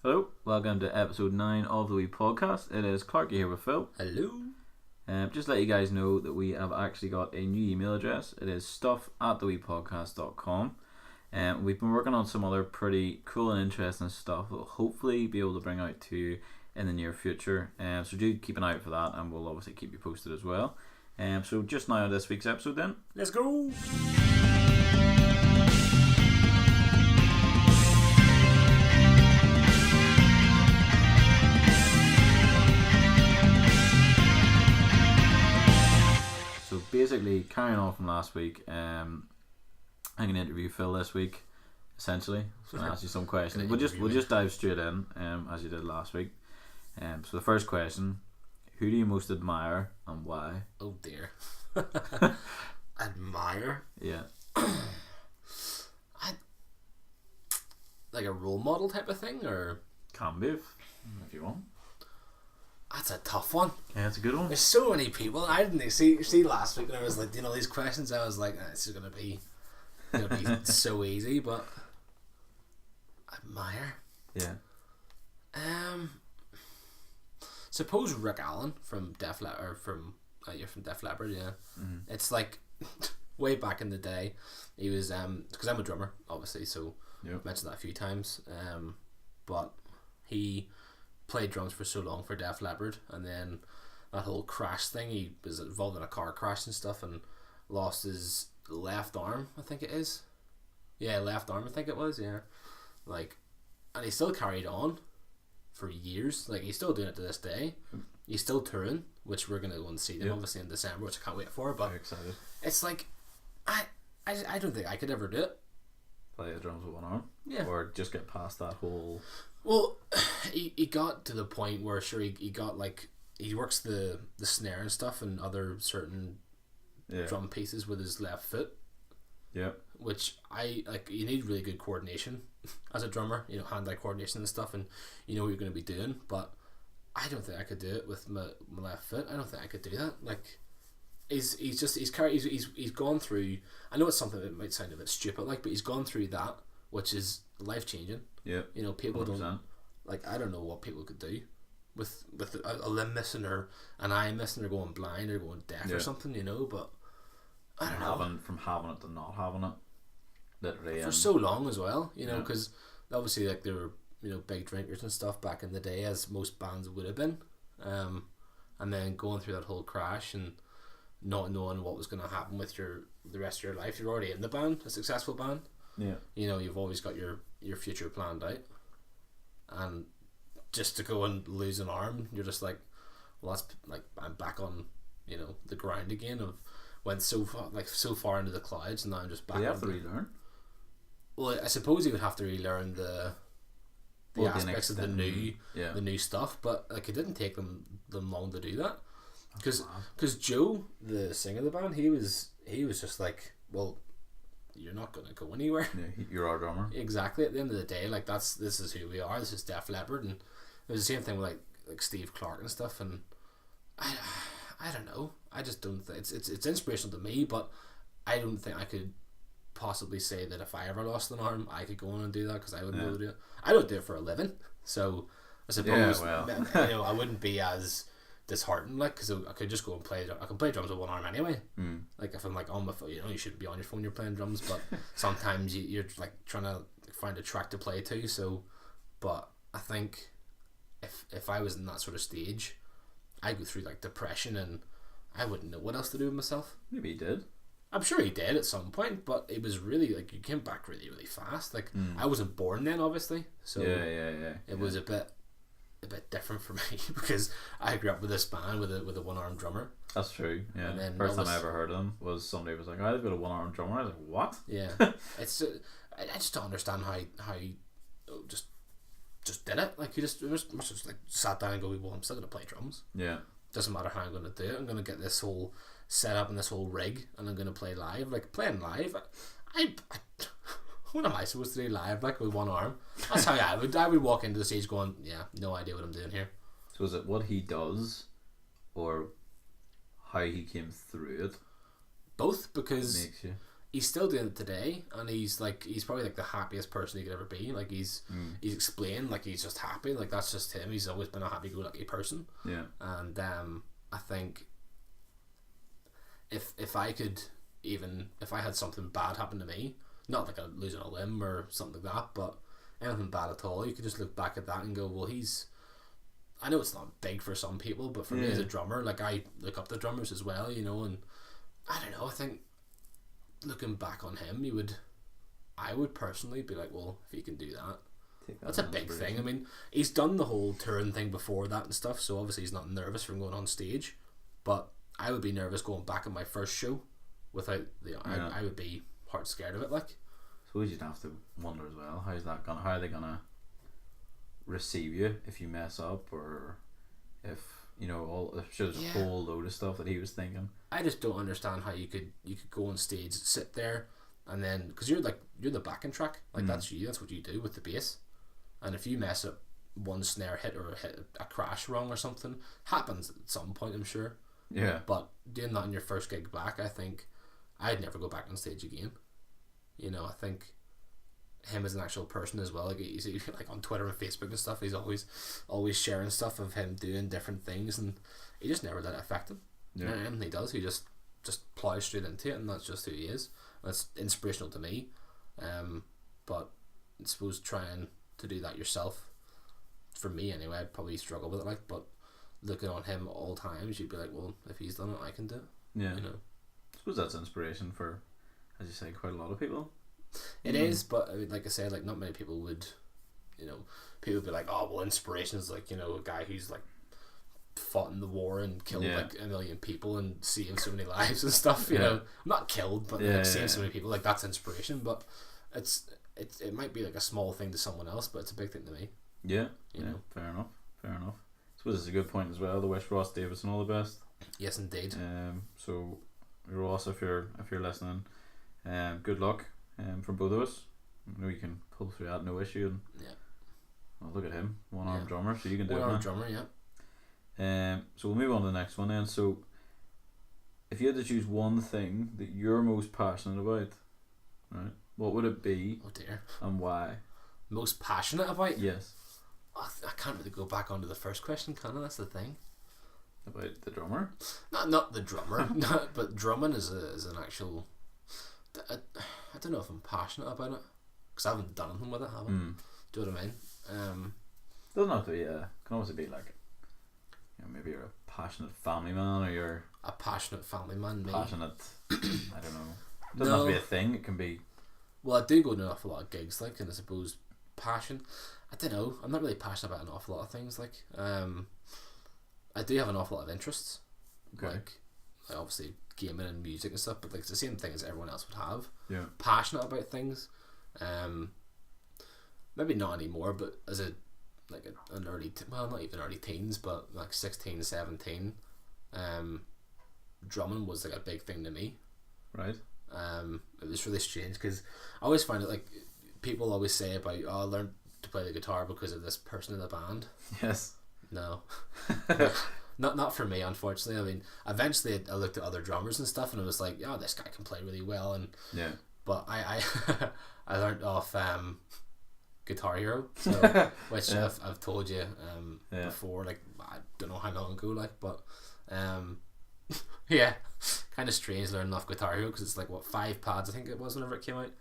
Hello, welcome to episode 9 of the Wee Podcast. It is Clarky here with Phil. Hello. Just to let you guys know that we have actually got a new email address. It is stuff@theweepodcast.com. We've been working on some other pretty cool and interesting stuff that we'll hopefully be able to bring out to you in the near future. So do keep an eye out for that, and we'll obviously keep you posted as well. So just now on this week's episode then. Let's go. So basically, carrying on from last week, I'm going to interview Phil this week, essentially. So I'll ask you some questions. We'll just dive straight in, as you did last week. So the first question: who do you most admire and why? Oh dear. Admire? Yeah. Like a role model type of thing, or Can be if you want. that's a tough one. Yeah, that's a good one. There's so many people. I didn't see last week when I was like, these questions. I was like, this is gonna be so easy, but admire. Yeah. Suppose Rick Allen from Def Leppard, or from you're from Def Leppard, yeah. Mm-hmm. It's like way back in the day, he was because I'm a drummer, obviously, so Yep. I've mentioned that a few times. But he played drums for so long for Def Leppard, and then that whole crash thing, he was involved in a car crash and stuff, and lost his left arm, I think it is. Yeah, left arm, I think it was. Yeah, like, and he still carried on for years. Like, he's still doing it to this day. He's still touring, which we're gonna go and see them obviously in December, which I can't wait for. But Very excited. it's like, I don't think I could ever do it. Play the drums with one arm. Yeah. Or just get past that whole. Well, he got to the point where sure he got like he works the snare and stuff and other certain drum pieces with his left foot. Yeah. Which I like. You need really good coordination as a drummer. Hand-eye coordination and stuff, and you know what you're going to be doing. But I don't think I could do it with my left foot. I don't think I could do that. Like, he's gone through. I know it's something that might sound a bit stupid, like, but he's gone through that, which is life changing. Yeah. People 100%. don't like. I don't know what people could do with a limb missing or an eye missing or going blind or going deaf or something. But I don't know. From having it to not having it, literally for so long as well. Because obviously, like, they were big drinkers and stuff back in the day, as most bands would have been. And then going through that whole crash and not knowing what was going to happen with the rest of your life. You're already in the band, a successful band. Yeah. You've always got your future planned out, and just to go and lose an arm, you're just like, well, that's like, I'm back on the grind again. Of went so far into the clouds, and now I'm just back. Do you have to relearn? Well, I suppose you would have to relearn the aspects of the new stuff, but like, it didn't take them long to do that, because Joe, the singer of the band, he was just like, well, you're not going to go anywhere. Yeah, you're our drummer. Exactly. At the end of the day, like, this is who we are. This is Def Leppard, and it was the same thing with like Steve Clark and stuff. And I don't know. I just don't think it's inspirational to me, but I don't think I could possibly say that if I ever lost an arm, I could go on and do that, because I wouldn't be able to do it. I don't do it for a living, so I suppose I wouldn't be as disheartened, like, because I could just go and play. I can play drums with one arm anyway. Like, if I'm like on my phone, you shouldn't be on your phone, you're playing drums, but sometimes you're like trying to find a track to play to. So, but I think if I was in that sort of stage, I'd go through like depression, and I wouldn't know what else to do with myself. Maybe he did. I'm sure he did at some point, but it was really like, you came back really, really fast. Like, I wasn't born then, obviously, so it was a bit different for me, because I grew up with this band with a one-armed drummer. That's true. Yeah. And then first time I ever heard of him was somebody was like, "Oh, they've got a one-armed drummer." I was like, "What?" Yeah. It's I just don't understand how you just did it. Like, you just like sat down and go, well, I'm still gonna play drums. Yeah. Doesn't matter how I'm gonna do it. I'm gonna get this whole setup and this whole rig, and I'm gonna play live. Like, playing live, I what am I supposed to do live, like, with one arm? That's how I would walk into the stage going, yeah, no idea what I'm doing here. So is it what he does, or how he came through it? Both, because Makes you. he's still doing it today, and he's probably like the happiest person he could ever be. Like he's explained, like he's just happy, like that's just him. He's always been a happy-go-lucky person. Yeah. And I think if I could, even if I had something bad happen to me, not like losing a limb or something like that, but anything bad at all, you could just look back at that and go, well, I know it's not big for some people, but for me as a drummer, like I look up to drummers as well, you know, and I don't know, I think looking back on him, I would personally be like, well, if he can do that, that's a big thing. I mean, he's done the whole touring thing before that and stuff, so obviously he's not nervous from going on stage, but I would be nervous going back on my first show without I would be heart scared of it, like. So you'd have to wonder as well, how are they gonna receive you if you mess up, or if I'm sure there's a whole load of stuff that he was thinking. I just don't understand how you could go on stage, sit there, and then because you're the backing track, like that's what you do with the bass, and if you mess up one snare hit or hit a crash wrong or something, happens at some point, I'm sure. Yeah. But doing that in your first gig back, I think I'd never go back on stage again. You know, I think him as an actual person as well, like he's like on Twitter and Facebook and stuff, he's always sharing stuff of him doing different things, and he just never let it affect him. Yeah. And anything he does, he just plows straight into it, and that's just who he is. That's inspirational to me. But I suppose trying to do that yourself, for me anyway, I'd probably struggle with it, like, but looking on him all times, you'd be like, well, if he's done it, I can do it. Yeah. You know, I suppose that's inspiration for, as you say, quite a lot of people. It is, but like I said, like not many people would, people would be like, oh well, inspiration is like, a guy who's like fought in the war and killed like 1 million people and saved so many lives and stuff, you know, not killed, but saved so many people, like that's inspiration. But it might be like a small thing to someone else, but it's a big thing to me. Yeah, you know. Fair enough. I suppose it's a good point as well to wish Ross Davidson all the best. Yes, indeed. So Ross, if you're listening, good luck. From both of us, I know you can pull through that, no issue. And well, look at him, one-armed drummer, so you can do it. One-armed drummer, yeah. So we'll move on to the next one then. So, if you had to choose one thing that you're most passionate about, right, what would it be? Oh dear. And why? Most passionate about? Yes. I can't really go back onto the first question, can I? That's the thing. About the drummer? Not the drummer, but drumming is an actual. I don't know if I'm passionate about it because I haven't done anything with it, have I? Do you know what I mean? Doesn't have to be. Can also be like, maybe you're a passionate family man, or you're a passionate family man. Passionate. I don't know. It doesn't have to be a thing. It can be. Well, I do go to an awful lot of gigs, like, and I suppose passion. I don't know. I'm not really passionate about an awful lot of things, like. I do have an awful lot of interests. Okay. Like, obviously gaming and music and stuff, but like it's the same thing as everyone else would have. Yeah. Passionate about things. Maybe not anymore, but as an early not even early teens, but like 16, 17, drumming was like a big thing to me. Right. It was really strange because I always find it like people always say about, I learned to play the guitar because of this person in the band. Yes. No. Not for me, unfortunately. I mean, eventually I looked at other drummers and stuff, and it was like, oh, this guy can play really well, and but I I learned off Guitar Hero, so, which I've told you before, like I don't know how long ago, like, but kind of strange learning off Guitar Hero because it's like 5 pads I think it was whenever it came out.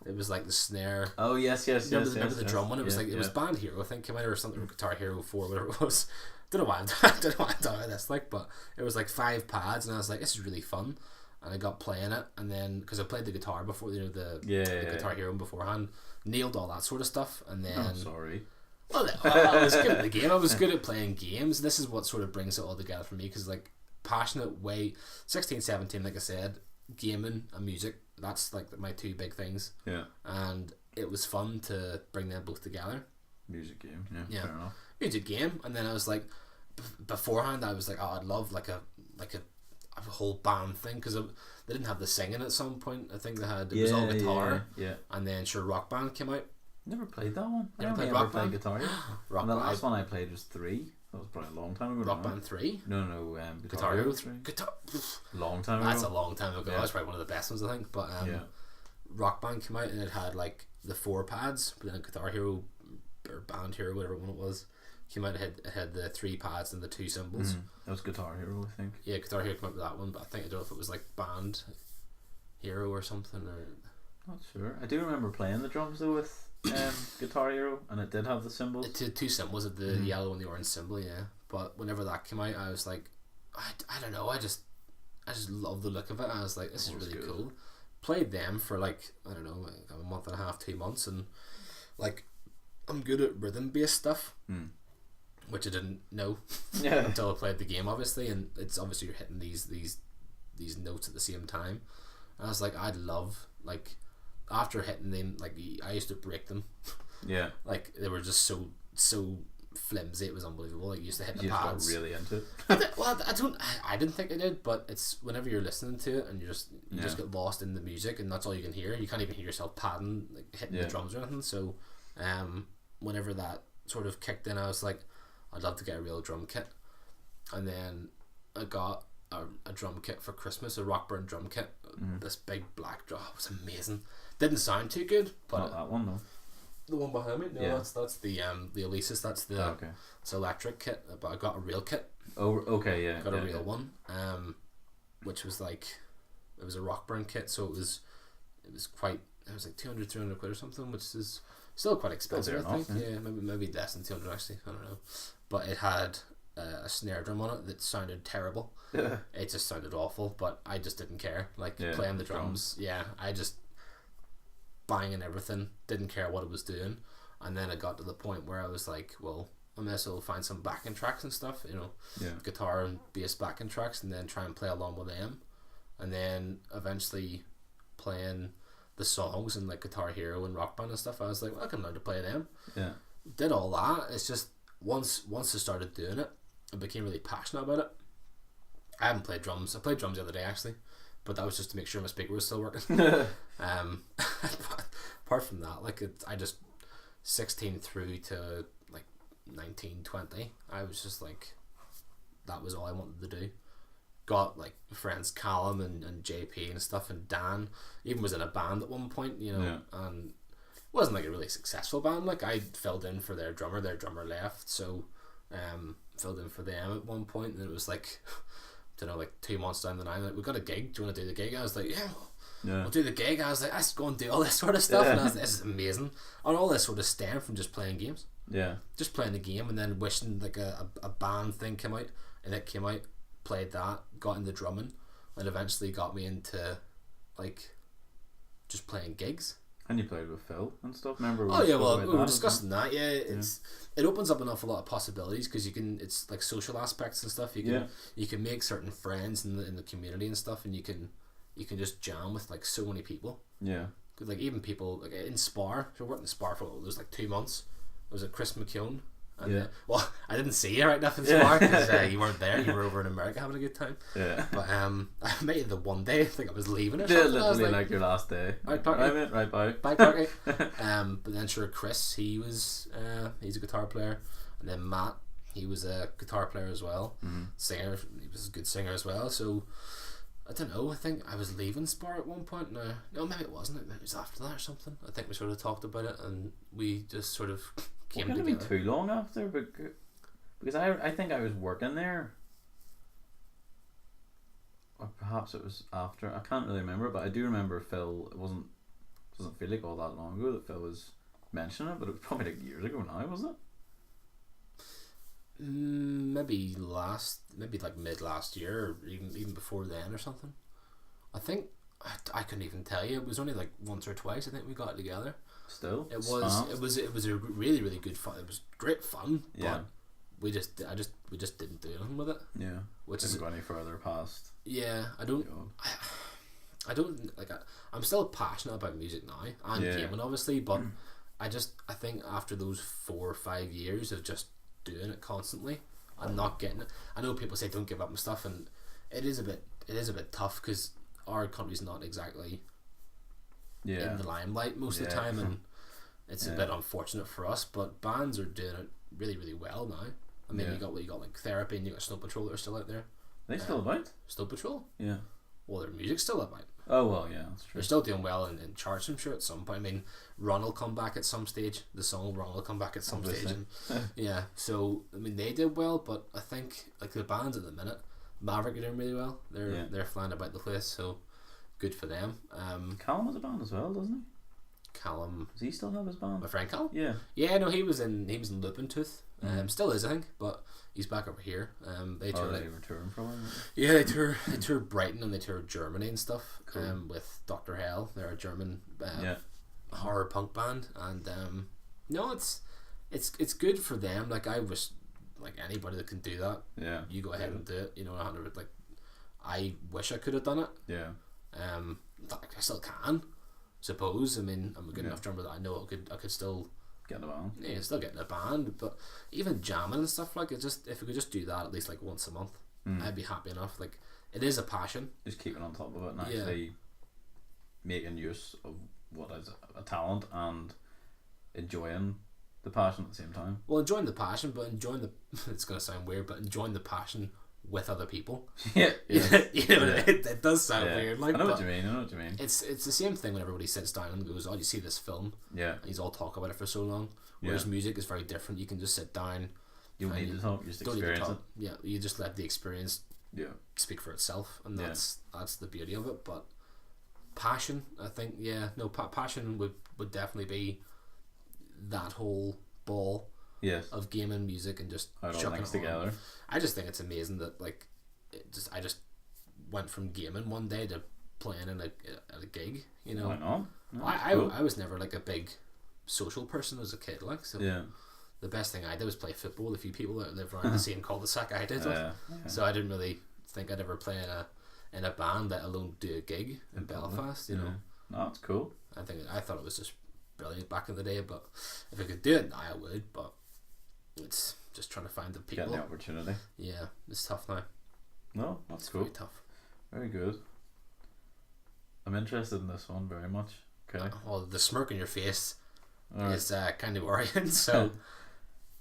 It was like the snare. Oh yes. Remember the drum one? It was like it was Band Hero, I think, came out, or something. Guitar Hero 4, whatever it was. Don't know why I'm talking about this, like, but it was like 5 pads, and I was like, this is really fun, and I got playing it, and then because I played the guitar before, the Guitar Hero beforehand, nailed all that sort of stuff, and then. I'm sorry. Well, I was good at the game. I was good at playing games. This is what sort of brings it all together for me, because like passionate way, 16, 17, like I said, gaming and music. That's like my 2 big things. Yeah. And it was fun to bring them both together. Music game. Yeah. Fair enough. Music game, and then I was like, beforehand I was like, oh, I'd love like a whole band thing, because they didn't have the singing at some point. I think they had it was all guitar. Yeah. And then Rock Band came out. Never played that one. Never played Rock Band. Guitar. Rock Band. The last one I played was 3. That was probably a long time ago. Rock Band 3? No. Guitar Hero 3. Long time ago. That's a long time ago. That's probably one of the best ones, I think. But Rock Band came out and it had like the 4 pads, but then Guitar Hero or Band Hero, whatever one it was, came out. It had the 3 pads and the 2 cymbals. That was Guitar Hero, I think. Yeah, Guitar Hero came out with that one, but I don't know if it was like Band Hero or something, or not sure. I do remember playing the drums though with Guitar Hero, and it did have the cymbals. It had 2 cymbals, the yellow and the orange cymbal, yeah. But whenever that came out, I was like, I don't know, I just love the look of it. I was like, this is really cool. Played them for like, I don't know, like a month and a half, 2 months, and like I'm good at rhythm based stuff, which I didn't know until I played the game, obviously. And it's obviously you're hitting these notes at the same time. And I was like, I'd love, like, after hitting them, like I used to break them. Yeah. Like they were just so flimsy, it was unbelievable. Like you used to hit the pads. Got really into it. I didn't think I did, but it's whenever you're listening to it and you just get lost in the music, and that's all you can hear. You can't even hear yourself padding, like hitting the drums or anything. So whenever that sort of kicked in, I was like, I'd love to get a real drum kit. And then I got a drum kit for Christmas, a Rock Band drum kit. This big black drum. It was amazing. Didn't sound too good, but not that one though. The one behind me? No, that's the Alesis. That's the it's electric kit. But I got a real kit. Oh, okay, yeah. Got a real one. Which was like, it was a Rock Band kit, so it was quite. It was like 200, 300 quid or something, which is still quite expensive. I think. Yeah, maybe less than 200 actually. I don't know. But it had a snare drum on it that sounded terrible. It just sounded awful, but I just didn't care. Like playing the drums. Yeah, I just banging everything, didn't care what it was doing. And then it got to the point where I was like, well, I may as well find some backing tracks and stuff, guitar and bass backing tracks, and then try and play along with them. And then eventually playing the songs and like Guitar Hero and Rock Band and stuff, I was like, well, I can learn to play them. Yeah. Did all that. It's just once I started doing it, I became really passionate about it. I haven't played drums. I played drums the other day actually, but that was just to make sure my speaker was still working. Apart from that, like I just 16 through to like 19, 20, I was just like, that was all I wanted to do. Got like friends Callum and JP and stuff, and Dan even was in a band at one point, and it wasn't like a really successful band. Like I filled in for their drummer left, so filled in for them at one point, and it was like, I don't know, like 2 months down the line, like, we got a gig, do you want to do the gig? I was like, yeah, we'll do the gig. I was like, let's go and do all this sort of stuff, and I was like, this is amazing. And all this sort of stemmed from just playing games. Yeah, just playing the game, and then wishing like a band thing came out, and it came out, played that, got into drumming, and eventually got me into like just playing gigs. And you played with Phil and stuff, remember? We were discussing that. Yeah, it opens up an awful lot of possibilities, because it's like social aspects and stuff. You can make certain friends in the community and stuff, and you can just jam with like so many people. Yeah, like even people like in Spar. So I worked in Spar for it was like 2 months. I was at Chris McKeown. And well, I didn't see you right enough in Spar because you weren't there. You were over in America having a good time. Yeah. But I met you the one day. I think I was leaving or something. Yeah, literally like your last day. Right, Clarky. Right, bye. Bye, Clarky. But then sure, Chris, he's a guitar player, and then Matt, he was a guitar player as well, singer. He was a good singer as well. So I don't know. I think I was leaving Spar at one point. No, maybe it wasn't. Maybe it was after that or something. I think we sort of talked about it, and we just sort of came together. It couldn't be too long after, because I think I was working there, or perhaps it was after. I can't really remember, but I do remember Phil. Doesn't feel like all that long ago that Phil was mentioning it, but it was probably like years ago now, wasn't it? Maybe like mid last year, or even before then or something. I think I couldn't even tell you. It was only like once or twice I think we got together. Still, it was a really, really good fun. It was great fun. Yeah, but we just didn't do anything with it. Yeah, which didn't go any further past. Yeah, I don't like. I'm still passionate about music now and gaming, obviously, but I think after those 4 or 5 years of just doing it constantly and not getting it, I know people say don't give up and stuff, and it is a bit tough because our country's not exactly in the limelight most of the time, and it's a bit unfortunate for us, but bands are doing it really, really well now. I mean, you got like Therapy, and you got Snow Patrol that are still out there. Are they still about? Snow Patrol? Yeah. Well, their music's still about. Oh well, yeah, that's true. They're still doing well in charts, I'm sure, at some point. I mean, Run will come back at some stage. The song Run will come back at some stage. And, yeah, so I mean they did well, but I think like the bands at the minute, Maverick are doing really well. They're flying about the place, so good for them. Callum has a band as well, doesn't he? Callum, Does he still have his band? my friend Callum. Yeah. Yeah, no, he was in Lupin Tooth. Still is, I think, but he's back over here. They tour they were touring for a while. yeah, they tour Brighton and they tour Germany and stuff. Cool. With Dr. Hell, they're a German horror punk band, and no, it's good for them. Like I wish, like anybody that can do that. Yeah. You go ahead and do it. You know, 100. Like I wish I could have done it. Yeah. Like I still can. Suppose. I mean, I'm a good enough drummer that I know I could still get in a band. Yeah, still get in a band, but even jamming and stuff like it. Just if we could just do that at least like once a month, I'd be happy enough. Like it is a passion. Just keeping on top of it and actually making use of what is a talent and enjoying the passion at the same time. Well, enjoying the passion, but enjoying the it's gonna sound weird, but enjoying the passion with other people. Yeah. It does sound weird. Like, I know what you mean. It's the same thing when everybody sits down and goes, "Oh, you see this film?" Yeah. And he's all talk about it for so long. Whereas music is very different. You can just sit down. You don't need to talk. You just experience it. Yeah, you just let the experience speak for itself, and that's the beauty of it. But passion, I think, passion would definitely be that whole ball. Yes. Of gaming, music, and just chucking it together. I just think it's amazing that like, I just went from gaming one day to playing in at a gig. You know, why not? No, I was never like a big social person as a kid. Like, so the best thing I did was play football with a few people that live around the same cul-de-sac I did. So I didn't really think I'd ever play in a band, let alone do a gig in Belfast. You know, no, it's cool. I thought it was just brilliant back in the day. But if I could do it now, I would. But it's just trying to find the people. Get the opportunity. Yeah, it's tough now. No, that's cool. Very tough. Very good. I'm interested in this one very much. Okay. Well, the smirk on your face is kind of worrying. So,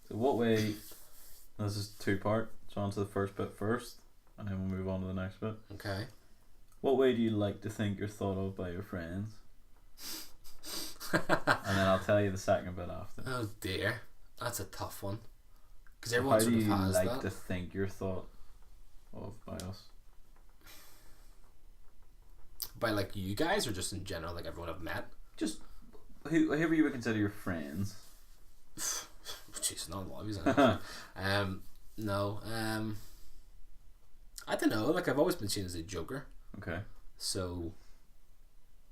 what way? This is 2-part. So on to the first bit first, and then we'll move on to the next bit. Okay. What way do you like to think you're thought of by your friends? And then I'll tell you the second bit after. Oh dear. That's a tough one. Because everyone sort of has that. How do you like to think you're thought of by us? By like you guys, or just in general, like everyone I've met? Just whoever you would consider your friends. Jeez, not a lot of you. No. I don't know. Like I've always been seen as a joker. Okay. So,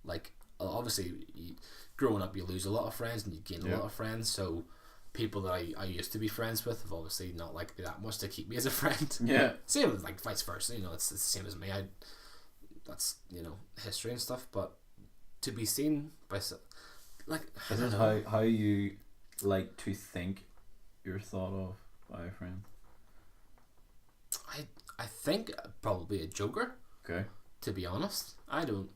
like, obviously, growing up, you lose a lot of friends and you gain a lot of friends. So, people that I used to be friends with have obviously not liked me that much to keep me as a friend. Yeah. Same with like vice versa. You know, it's the same as me. That's history and stuff. But to be seen by like, is it how you like to think you're thought of by a friend? I think probably a joker. Okay. To be honest, I don't.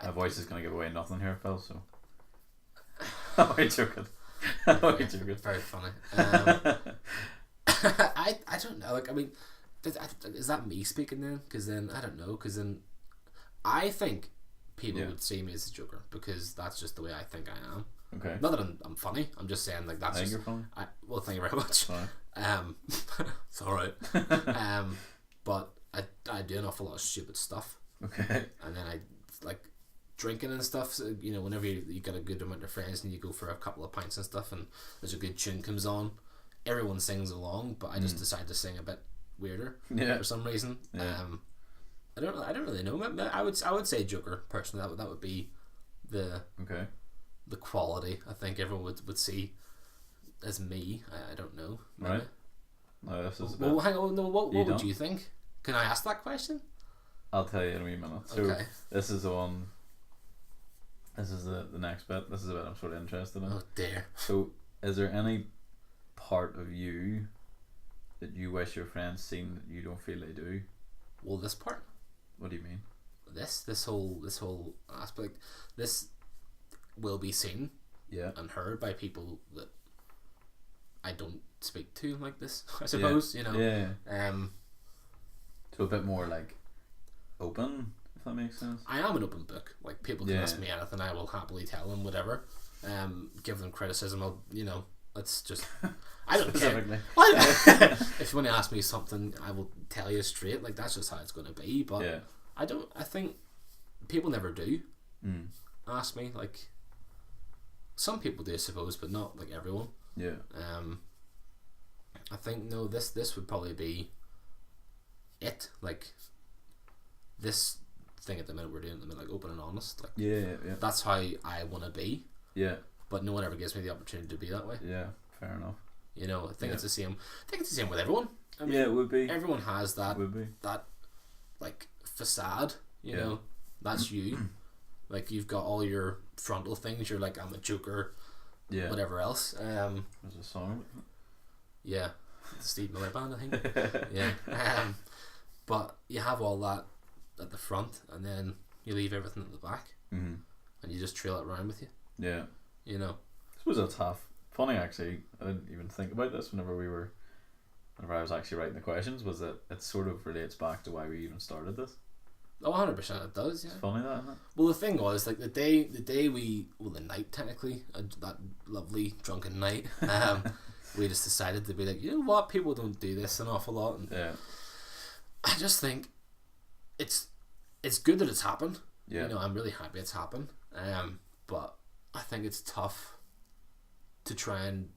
My voice is gonna give away nothing here, Phil. So. I'm joking. Very funny. I don't know. Like, I mean, is that me speaking then? Because then I don't know. Because then I think people would see me as a joker because that's just the way I think I am. Okay. Not that I'm funny. I'm just saying like that's. I think just, you're funny. Well, thank you very much. Sorry. It's alright. But I do an awful lot of stupid stuff. Okay. And then I like drinking and stuff. So, whenever you got a good amount of friends and you go for a couple of pints and stuff, and there's a good tune comes on, everyone sings along, but I just decide to sing a bit weirder for some reason. Yeah. I don't really know. I would say Joker personally. That would be the quality I think everyone would see as me. I don't know. Maybe. Right. No, this is well, hang on. No, what would you think? Can I ask that question? I'll tell you in a wee minute. So okay. This is the one. This is the next bit. This is a bit I'm sort of interested in. Oh dear. So, is there any part of you that you wish your friends seen that you don't feel they do? Well, this part. What do you mean? This whole aspect. This will be seen. Yeah. And heard by people that I don't speak to like this. I suppose Yeah. So a bit more like open, if that makes sense. I am an open book. Like, people can ask me anything, I will happily tell them whatever. Give them criticism. I'll, it's just, I don't care. If you want to ask me something, I will tell you straight. Like, that's just how it's going to be. But I think people never do ask me. Like, some people do, I suppose, but not like everyone. Yeah. I think this would probably be it. Like, this thing at the minute we're doing at the minute, like, open and honest. Like, that's how I want to be. Yeah. But no one ever gives me the opportunity to be that way. Yeah, fair enough. I think it's the same. I think it's the same with everyone. I mean, it would be. Everyone has that. That, like, facade. You know, that's you. Like, you've got all your frontal things. You're like, I'm a joker. Yeah. Whatever else. There's a song. Yeah, Steve Miller Band, I think. Yeah. But you have all that at the front, and then you leave everything at the back, and you just trail it around with you. Yeah. I suppose that's half funny, actually. I didn't even think about this whenever I was actually writing the questions, was that it sort of relates back to why we even started this. Oh, 100% it does, yeah. It's funny that, isn't it? Well, the thing was, like, the night, technically, that lovely drunken night, we just decided to be like, you know what, people don't do this an awful lot. And I just think it's good that it's happened. Yeah. I'm really happy it's happened. But I think it's tough to try and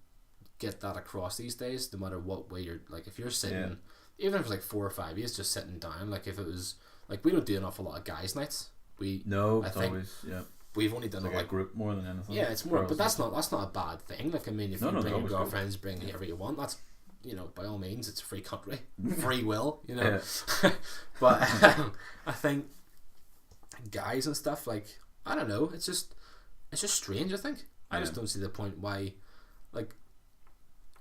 get that across these days, no matter what way you're, like, if you're sitting, even if it's like 4 or 5 years just sitting down, like, if it was, like, we don't do an awful lot of guys' nights. It's always, we've only done like a group more than anything. Yeah, it's more, but that's not a bad thing. Like, I mean, if you bring your girlfriends, bring whoever you want, that's, by all means, it's a free country, free will, But I think guys and stuff, like, I don't know, it's just strange. I think I just don't see the point why, like,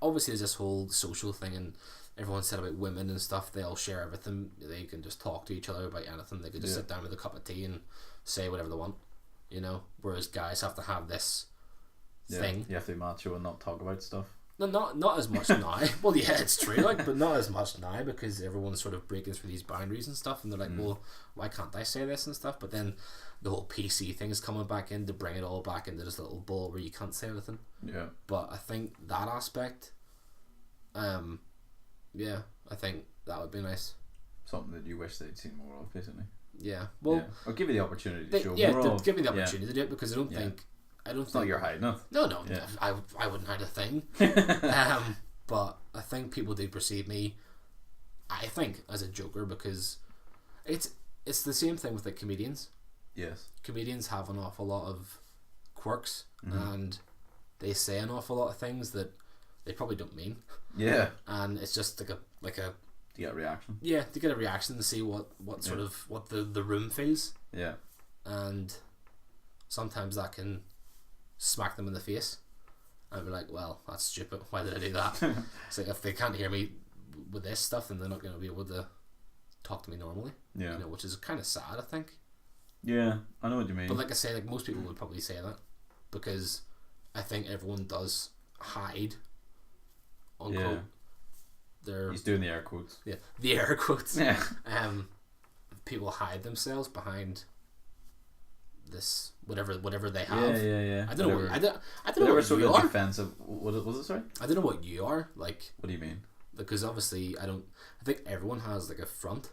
obviously there's this whole social thing, and everyone said about women and stuff, they all share everything, they can just talk to each other about anything, they could just sit down with a cup of tea and say whatever they want, whereas guys have to have this thing. You have to be macho and not talk about stuff. No, not as much now. Well, yeah, it's true, like, but not as much now, because everyone's sort of breaking through these boundaries and stuff, and they're like, well, why can't I say this and stuff? But then the whole PC thing is coming back in to bring it all back into this little ball where you can't say anything. Yeah. But I think that aspect, I think that would be nice. Something that you wish they'd seen more of, basically. Yeah. Well, or give you the opportunity to show more of. Give me the opportunity to do it, because I don't think. It's not you're hiding it. No. Yeah. I wouldn't hide a thing. But I think people do perceive me, I think, as a joker, because it's the same thing with, like, comedians. Yes. Comedians have an awful lot of quirks, and they say an awful lot of things that they probably don't mean. Yeah. And it's just like a to get a reaction. Yeah, to get a reaction, to see what sort of what the room feels. Yeah. And sometimes that can smack them in the face and be like, well, that's stupid, why did I do that? It's like, if they can't hear me with this stuff, then they're not going to be able to talk to me normally. Yeah. Which is kind of sad, I think. Yeah, I know what you mean. But like I say, like, most people would probably say that, because I think everyone does hide, unquote, their... He's doing the air quotes. Yeah, the air quotes. Yeah. People hide themselves behind this whatever they have. Yeah. I don't know. I don't know what you are. Defensive. What was it? Sorry. I don't know what you are like. What do you mean? Because obviously, I think everyone has, like, a front.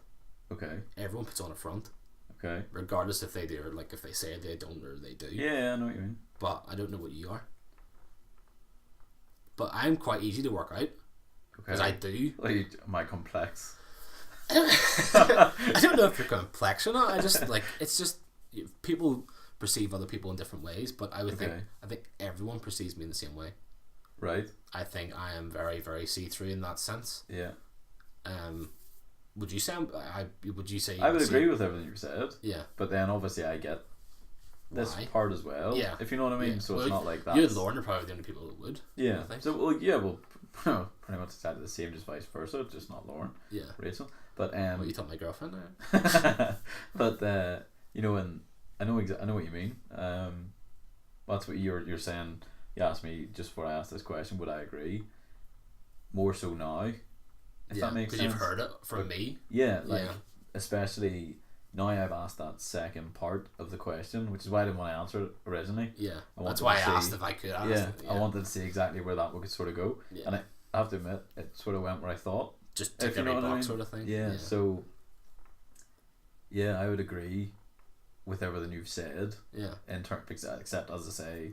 Okay. Everyone puts on a front. Okay. Regardless if they do, or, like, if they say they don't or they do. Yeah, I know what you mean. But I don't know what you are. But I'm quite easy to work out. Because I do. Am I complex? I don't know if you're complex or not. I just, like, it's just, people perceive other people in different ways, but I think everyone perceives me in the same way. Right. I think I am very, very see-through in that sense. Yeah. Would you say I would agree with everything you said. Yeah. But then obviously I get this part as well. Yeah. If you know what I mean. Yeah. So it's not like that. You and Lauren are probably the only people that would. Yeah. So we'll pretty much decided the same, just vice versa, just not Lauren. Yeah. Rachel. But you told my girlfriend there. But and I know what you mean. That's what you're saying. You asked me just before I asked this question, would I agree? More so now, if that makes sense. Because you've heard it from me. Yeah, especially now I've asked that second part of the question, which is why I didn't want to answer it originally. Yeah, that's why I asked if I could ask. Yeah, I wanted to see exactly where that would sort of go, and I have to admit, it sort of went where I thought. Just tick every box sort of thing. Yeah, so I would agree with everything you've said. Yeah. Except as I say,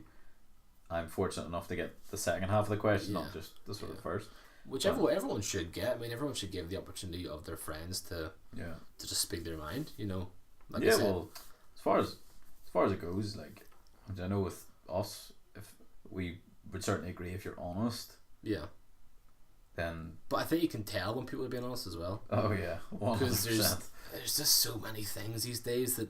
I'm fortunate enough to get the second half of the question, not just the sort of first. Which everyone should get. I mean, everyone should give the opportunity of their friends to just speak their mind. You know. Like well, as far as it goes, like I know with us, if we would certainly agree if you're honest. Yeah. Then. But I think you can tell when people are being honest as well. Oh yeah, 100%. Because there's just so many things these days that,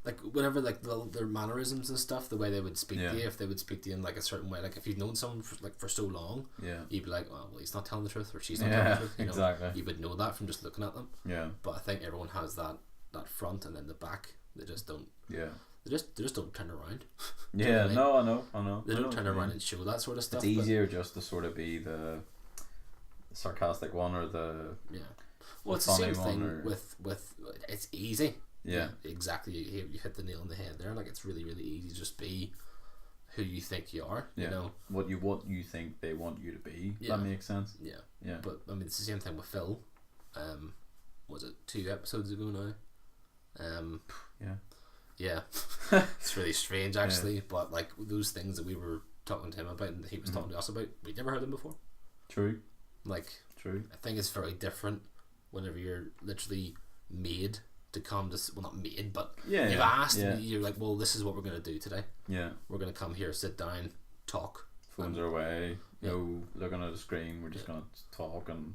like, whenever like their mannerisms and stuff, the way they would speak to you, if they would speak to you in like a certain way, like if you've known someone for so long, you'd be like, oh well, he's not telling the truth or she's not telling the truth. You know, exactly. You would know that from just looking at them. Yeah. But I think everyone has that front and then the back. They just don't. Yeah. They just don't turn around. Yeah. I mean? No, I know. They don't turn around and show that sort of stuff. It's easier just to sort of be the sarcastic one or the well, it's the same thing with it's easy. Yeah, exactly. You hit the nail on the head there. Like, it's really, really easy to just be who you think you are. You know what you think they want you to be. That makes sense. Yeah. But I mean, it's the same thing with Phil. Was it 2 episodes ago now? Yeah. It's really strange actually. But like those things that we were talking to him about and he was talking to us about, we'd never heard them before. True. I think it's very different whenever you're literally made to come to, well, not made, but you've asked, you're like, well, this is what we're going to do today. Yeah. We're going to come here, sit down, talk. Phones are away, no looking at the screen, we're just going to talk and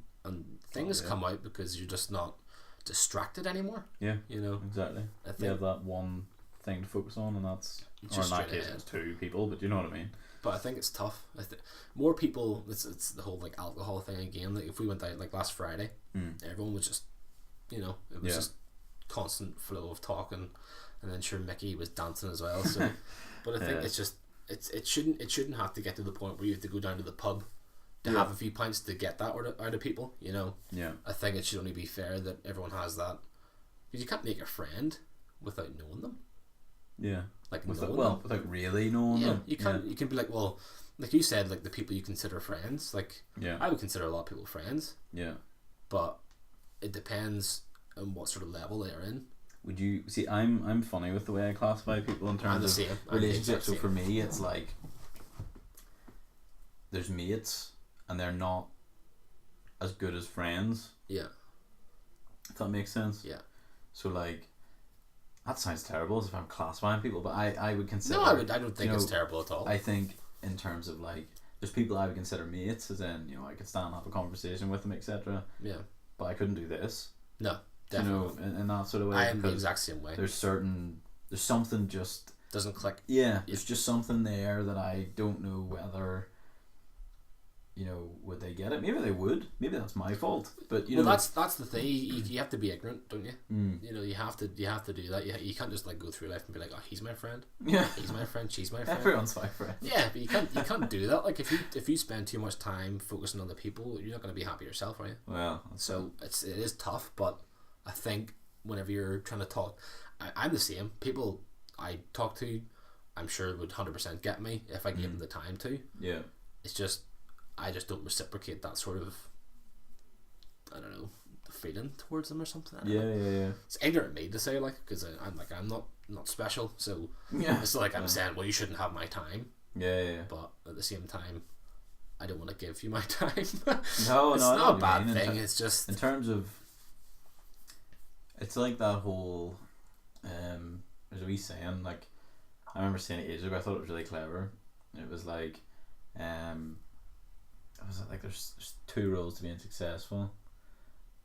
things come out because you're just not distracted anymore. Yeah. You know? Exactly. I think you have that one thing to focus on, and that's, or in that case it's 2 people, but you know what I mean. But I think it's tough. More people. It's the whole like alcohol thing again. Like if we went out like last Friday, everyone was just, it was just constant flow of talking, and then sure Mickey was dancing as well. So, but I think it's just it shouldn't have to get to the point where you have to go down to the pub to have a few pints to get that out of people. You know. Yeah. I think it should only be fair that everyone has that, because you can't make a friend without knowing them. Yeah. Like without really knowing them. You can you can be like, well, like you said, like the people you consider friends, like I would consider a lot of people friends. Yeah. But it depends on what sort of level they are in. Would you see? I'm funny with the way I classify people in terms of relationships. So for me, it's like there's mates, and they're not as good as friends. Yeah. If that makes sense. Yeah. So like. That sounds terrible as if I'm classifying people, but I would consider... No, I don't think it's terrible at all. I think in terms of like, there's people I would consider mates, as in, I could stand and have a conversation with them, etc. Yeah. But I couldn't do this. No, definitely. In that sort of way. I am the exact same way. There's something just... Doesn't click. Yeah, there's just something there that I don't know whether... would they get it? Maybe they would. Maybe that's my fault. But that's the thing. You have to be ignorant, don't you? You have to do that. You can't just like go through life and be like, oh, he's my friend. Yeah, he's my friend. She's my friend. Everyone's my friend. Yeah, but you can't do that. Like if you spend too much time focusing on the people, you're not going to be happy yourself, are you? Well, so it is tough. But I think whenever you're trying to talk, I'm the same. People I talk to, I'm sure would 100% get me if I gave them the time to. Yeah, it's just. I just don't reciprocate that sort of, I don't know, feeling towards them or something. Yeah. It's ignorant of me to say, like, because I'm not special, so it's like I'm saying, well, you shouldn't have my time. Yeah. But at the same time, I don't want to give you my time. It's not a bad thing. It's just in terms of, it's like that whole, there's a wee saying, like, I remember saying it ages ago. I thought it was really clever. It was like, was it like there's 2 rules to being successful.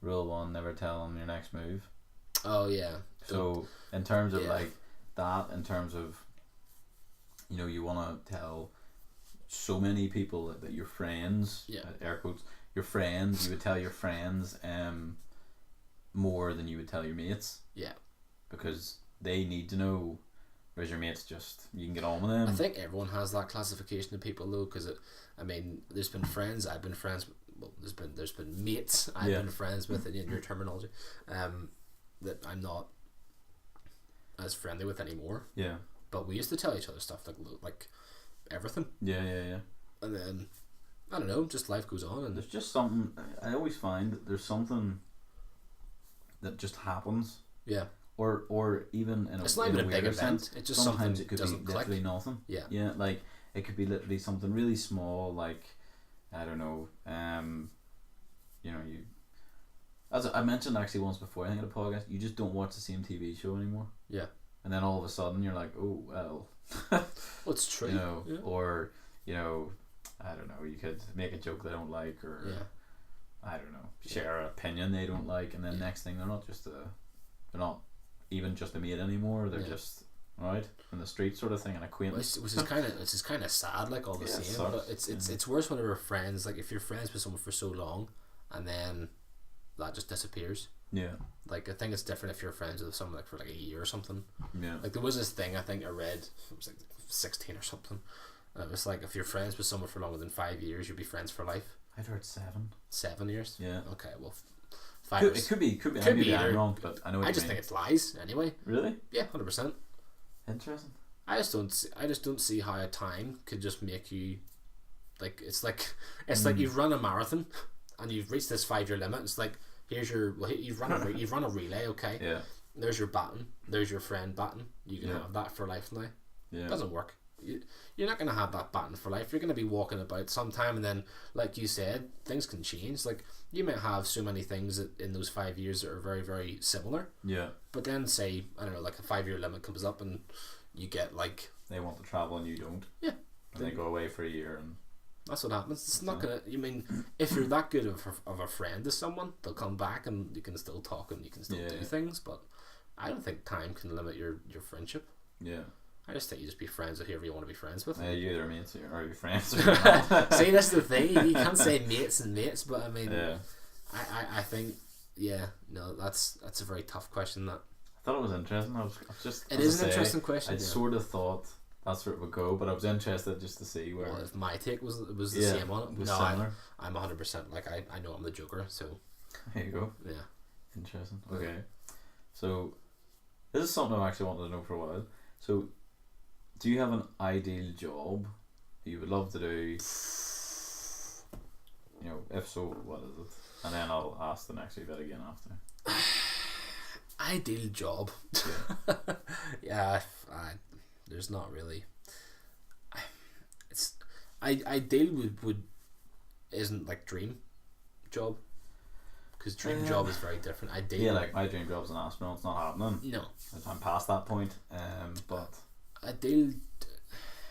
Rule 1, never tell them your next move. Oh yeah. So in terms of like that, in terms of you want to tell so many people that your friends, air quotes, your friends, you would tell your friends more than you would tell your mates. Yeah. Because they need to know. Whereas your mates you can get on with them. I think everyone has that classification of people though, because there's been friends I've been friends with, well, there's been mates I've been friends with in your terminology, that I'm not as friendly with anymore. Yeah. But we used to tell each other stuff like everything. Yeah, yeah, yeah. And then I don't know, just life goes on, and there's just something. I always find that there's something that just happens. Yeah. Or even in it's a, not in even a a big weirder event. sense. It's just sometimes something it could doesn't be literally nothing. Yeah. Yeah, like it could be literally something really small, like I don't know. You know, as I mentioned actually once before, I think in a podcast, you just don't watch the same TV show anymore. Yeah. And then all of a sudden you're like, oh well. Well, it's true. You know, yeah. or you know, I don't know. You could make a joke they don't like, or I don't know, share an opinion they don't like, and then next thing they're not even just a mate anymore. They're just right in the street sort of thing, an acquaintance. Which is kind of sad, like all the same. Sucks. But it's worse when we're friends. Like if you're friends with someone for so long, and then that just disappears. Yeah. Like I think it's different if you're friends with someone like for like a year or something. Yeah. Like there was this thing I think I read. It was like 16 or something. And it was like if you're friends with someone for longer than 5 years, you'll be friends for life. I'd heard 7. 7 years. Yeah. Okay. Well, 5. It could be. Maybe I'm wrong, but I know. What I you just mean. think it's lies anyway. Really? Yeah, 100%. Interesting. I just don't see how a time could just make you like it's like you've run a marathon and you've reached this 5-year limit. It's like here's your you've run a relay, okay? Yeah. There's your baton. There's your friend baton. You can have that for life now. Yeah. It doesn't work. You're not gonna have that baton for life. You're gonna be walking about sometime, and then, like you said, things can change. Like you might have so many things that in those 5 years that are very, very similar. Yeah. But then, say I don't know, like a 5-year limit comes up, and you get like they want to travel and you don't. Yeah. And they go away for a year and. That's what happens. It's not gonna. You mean if you're that good of a friend to someone, they'll come back and you can still talk and you can still do things. But I don't think time can limit your friendship. Yeah. I just think you just be friends with whoever you want to be friends with. You either mates or your friends. Or See, that's the thing. You can't say mates and mates, but I mean, I think no, that's a very tough question. That I thought it was interesting. I was just. It is an interesting question. I sort of thought that's where it would go, but I was interested just to see where. Well, if my take was the same on it, no, similar. I'm 100%. Like I know I'm the Joker, so there you go. Yeah. Interesting. Okay, so this is something I've actually wanted to know for a while. So, do you have an ideal job you would love to do? You know, if so, what is it? And then I'll ask the next bit again after. Ideal job. Yeah. There's not really. It's ideal would isn't like dream job, because dream job is very different. Ideal. Yeah, like my dream job's an astronaut. It's not happening. No. I'm past that point. But ideal.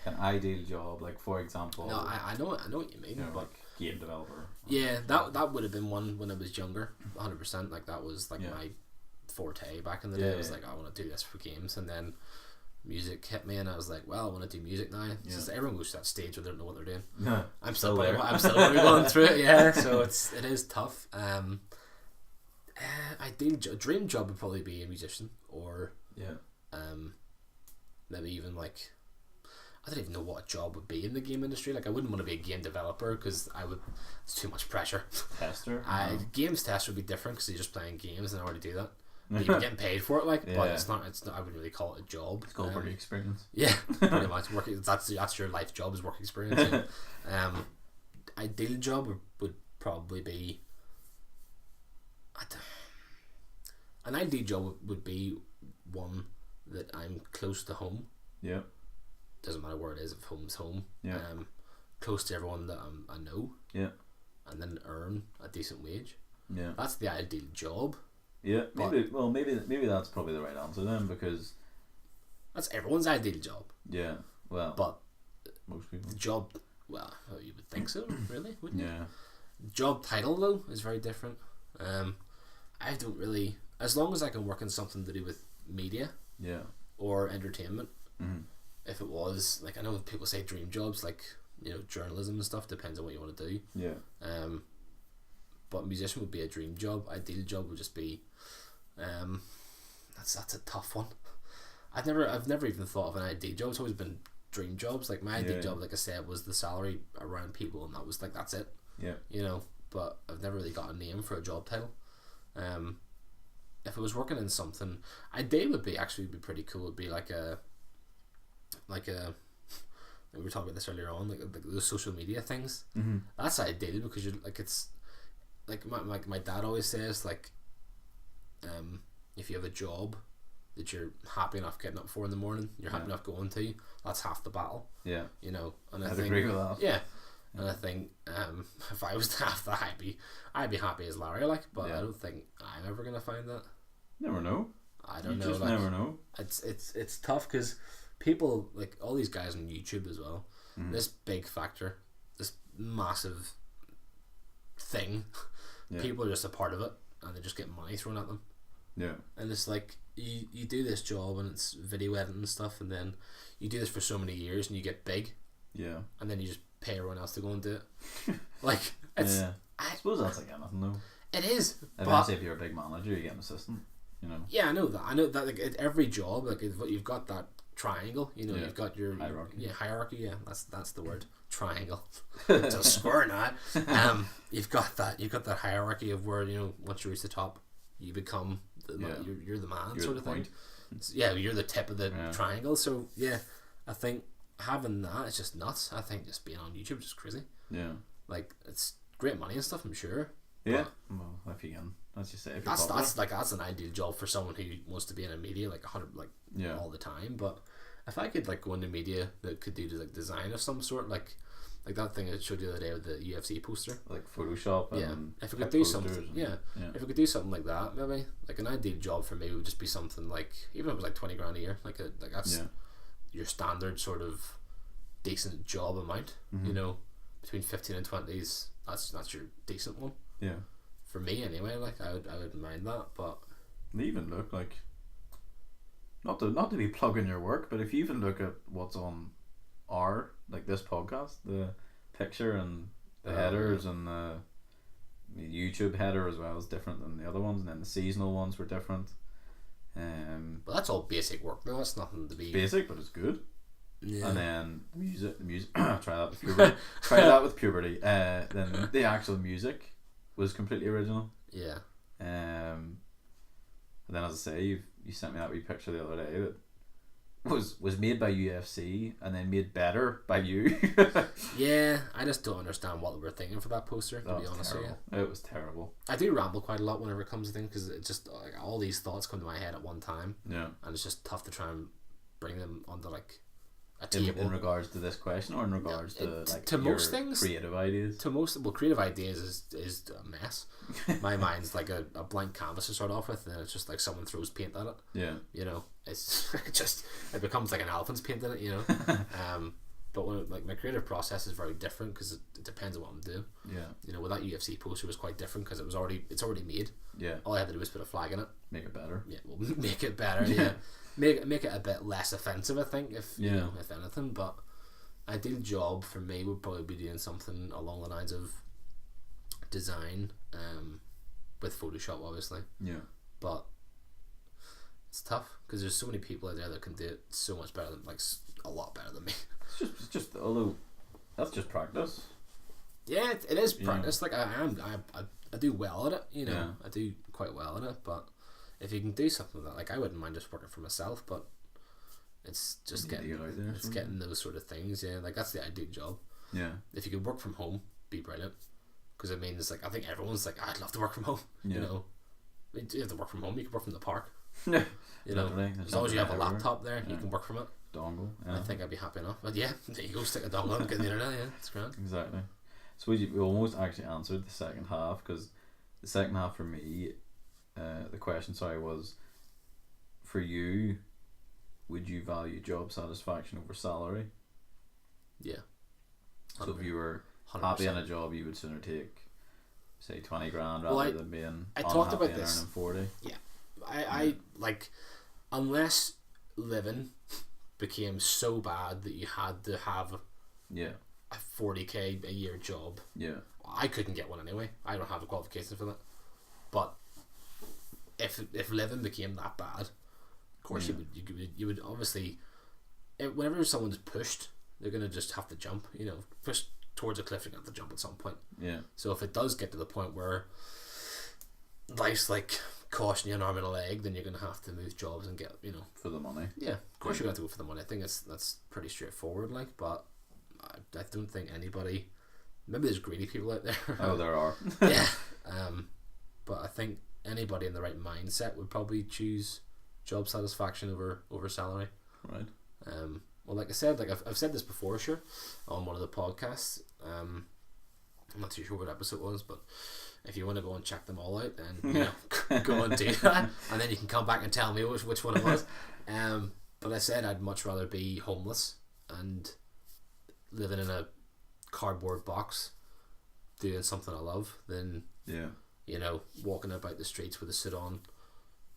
An ideal job, like for example. No, I know what you mean, You know, but like game developer. yeah, that would have been one when I was younger. 100%. Like that was like my forte back in the day. It was like I want to do this for games, and then music hit me, and I was like, well, I want to do music now. It's just everyone goes to that stage where they don't know what they're doing. Yeah, I'm still going through it. Yeah, so it is tough. Ideal dream job would probably be a musician, or maybe even like I don't even know what a job would be in the game industry. Like I wouldn't want to be a game developer because it's too much pressure. Tester. Games tester would be different because you're just playing games and I already do that. But you're getting paid for it, like, but it's not. I wouldn't really call it a job. It's called work experience. Yeah, pretty much. That's your life job is work experience. Ideal job would probably be. An ideal job would be one that I'm close to home. Yeah. Doesn't matter where it is. If home's home. Yeah. Close to everyone that I know. Yeah. And then earn a decent wage. Yeah. That's the ideal job. Yeah, maybe that's probably the right answer then, because that's everyone's ideal job. Yeah, well, but most people. The job, well, you would think so, really, wouldn't you? Yeah. Job title though is very different. I don't really, as long as I can work in something to do with media, or entertainment. Mm-hmm. If it was like, I know people say dream jobs, like journalism and stuff. Depends on what you want to do. Yeah. But musician would be a dream job. Ideal job would just be, that's a tough one. I've never even thought of an ideal job. It's always been dream jobs. Like my ideal job, like I said, was the salary around people, and that was like that's it. Yeah. But I've never really got a name for a job title. if I was working in something, ideal would be pretty cool. Would be like a we were talking about this earlier on, like those social media things. Mm-hmm. That's ideal because you're like, it's like my dad always says, like, if you have a job that you're happy enough getting up for in the morning, you're happy enough going to, that's half the battle. Yeah. You know, and I'd agree with that. Yeah. And I think if I was to have that, I'd be happy as Larry, like, but I don't think I'm ever gonna find that. Never know. I don't know. You just like, never know. It's tough because people, like all these guys on YouTube as well. Mm-hmm. This big factor, this massive thing. Yeah. People are just a part of it, and they just get money thrown at them. Yeah. And it's like you do this job, and it's video editing and stuff, and then you do this for so many years, and you get big. Yeah. And then you just pay everyone else to go and do it. Like, it's... Yeah. I suppose that's like anything, though. It is. Eventually, if you're a big manager, you get an assistant, you know. Yeah, I know that. Like, at every job, like, you've got that triangle, you know, you've got your... Hierarchy. Hierarchy, yeah, that's the word. Triangle. It's a square now. You've got that hierarchy of where, you know, once you reach the top, you become... You're the man, you're sort of thing. So, yeah, you're the tip of the triangle. So, yeah, I think having that is just nuts. I think just being on YouTube is just crazy. Yeah. Like, it's great money and stuff, I'm sure. Yeah. Well, if you can, as you say, if you're that's an ideal job for someone who wants to be in a media like 100 all the time. But if I could like go into media that could do like design of some sort, like that thing I showed you the other day with the UFC poster, like Photoshop. And if I could do something, if I could do something like that, maybe like an ideal job for me would just be something like, even if it was like 20 grand a year, like that's your standard sort of decent job amount. You know, between 15 and 20s, that's your decent one. Yeah. For me anyway, like I wouldn't mind that, but they even look like, not to be plugging your work, but if you even look at what's on our, like this podcast, the picture and the headers and the YouTube header as well is different than the other ones, and then the seasonal ones were different. But that's all basic work though. That's nothing to be basic, but it's good. Yeah. And then the music. Try that with puberty. Try that with puberty. Then the actual music was completely original. Yeah. And then, as I say, you sent me that wee picture the other day that was made by UFC and then made better by you. Yeah, I just don't understand what they were thinking for that poster, to be honest with you. It was terrible. I do ramble quite a lot whenever it comes to things, because it just like all these thoughts come to my head at one time. Yeah. And it's just tough to try and bring them onto like a table. In regards to this question, or in regards to most things, creative ideas? Creative ideas is a mess. My mind's like a blank canvas to start off with, and then it's just like someone throws paint at it. Yeah. You know, it's it becomes like an elephant's paint in it, you know. But when like my creative process is very different because it depends on what I'm doing. Yeah. You know, with that UFC poster was quite different because it's already made. Yeah. All I had to do was put a flag in it. Make it better. Yeah, well, make it better. Yeah. Make it a bit less offensive, I think, if anything. But ideal job for me would probably be doing something along the lines of design, with Photoshop, obviously. Yeah. But it's tough because there's so many people out there that can do it so much better than, like, a lot better than me. It's just although that's just practice. Yeah, it is practice. Like I do well at it. You know, I do quite well at it, but. If you can do something like that, like I wouldn't mind just working for myself, but it's just getting those sort of things. Yeah, like that's the ideal job. Yeah. If you could work from home, be brilliant, because it means like I think everyone's like, I'd love to work from home. Yeah. You know, you have to work from home. You can work from the park. Yeah. You know, as long as you have a laptop there, you can work from it. Dongle. Yeah. I think I'd be happy enough. But yeah, there you go. Stick a dongle and get the internet. Yeah, it's grand. Exactly. So we almost actually answered the second half, because the second half for me. The question, was, for you, would you value job satisfaction over salary? Yeah. 100%. So if you were 100%. Happy in a job, you would sooner take, say, 20 grand rather than being unhappy and earning 40? Yeah. I like, unless living became so bad that you had to have a 40k a year job. Yeah. I couldn't get one anyway. I don't have the qualifications for that. But if living became that bad, of course you would obviously, whenever someone's pushed, they're gonna just have to jump. You know, push towards a cliff, you're gonna have to jump at some point. Yeah. So if it does get to the point where life's like costing you an arm and a leg, then you're going to have to move jobs and get, for the money. Yeah, of course you're going to have to go for the money. I think that's pretty straightforward, like, but I don't think anybody, maybe there's greedy people out there. Oh, there are. Yeah. But I think anybody in the right mindset would probably choose job satisfaction over salary. Right. Well, like I said, like I've said this before, sure, on one of the podcasts. I'm not too sure what episode it was, but if you want to go and check them all out, then go and do that, and then you can come back and tell me which one it was. But I said I'd much rather be homeless and living in a cardboard box, doing something I love, than walking about the streets with a suit on,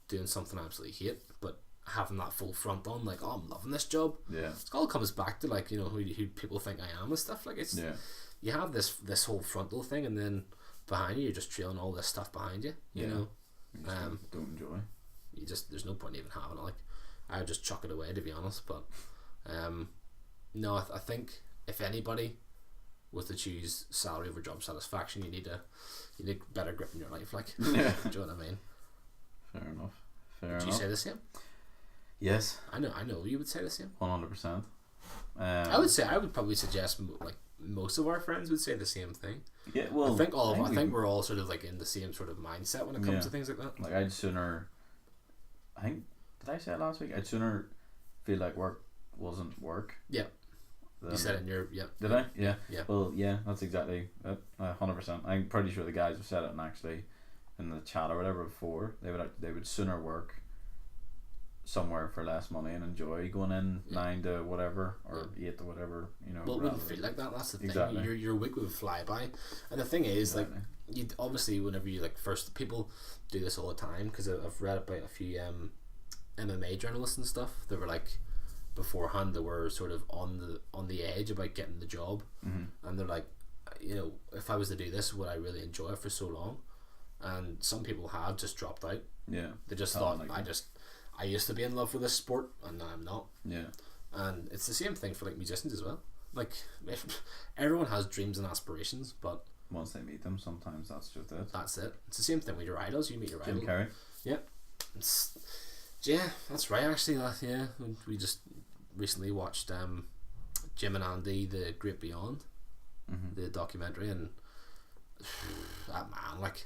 doing something I absolutely hate, but having that full front on, like, oh, I'm loving this job. Yeah, it all comes back to, like, who people think I am and stuff. Like, it's you have this whole frontal thing, and then behind you, you're just trailing all this stuff behind you. You know, don't enjoy. There's no point even having it. Like, I would just chuck it away, to be honest. But no, I think if anybody was to choose salary over job satisfaction, you need a better grip in your life. Like, do you know what I mean? Fair enough. Would you say the same? Yes. I know you would say the same. 100%. I would probably suggest, like, most of our friends would say the same thing. Yeah, well, I think we're all sort of like in the same sort of mindset when it comes to things like that. Like, I'd sooner, I think, did I say it last week? I'd sooner feel like work wasn't work. Yeah. You said it in your Did I? Yeah. Yeah. Well, yeah, that's exactly it. 100%. I'm pretty sure the guys have said it, and actually in the chat or whatever before, they would sooner work somewhere for less money and enjoy going in 9 to whatever or 8 to whatever, Well, it wouldn't feel like that. That's the thing. Exactly. Your week would fly by, and the thing is, like, you obviously, whenever you, like, first, people do this all the time, because I've read about a few MMA journalists and stuff. They were like, beforehand, they were sort of on the edge about getting the job, and they're like, if I was to do this, would I really enjoy it for so long? And some people have just dropped out. Yeah, they just thought, I used to be in love with this sport, and now I'm not. Yeah. And it's the same thing for, like, musicians as well. Like, everyone has dreams and aspirations, but once they meet them, sometimes that's just it. That's it. It's the same thing with your idols. You meet your idol. Jim Carrey. Yeah, that's right. Actually, we just recently watched Jim and Andy, The Great Beyond, the documentary, and that man, like,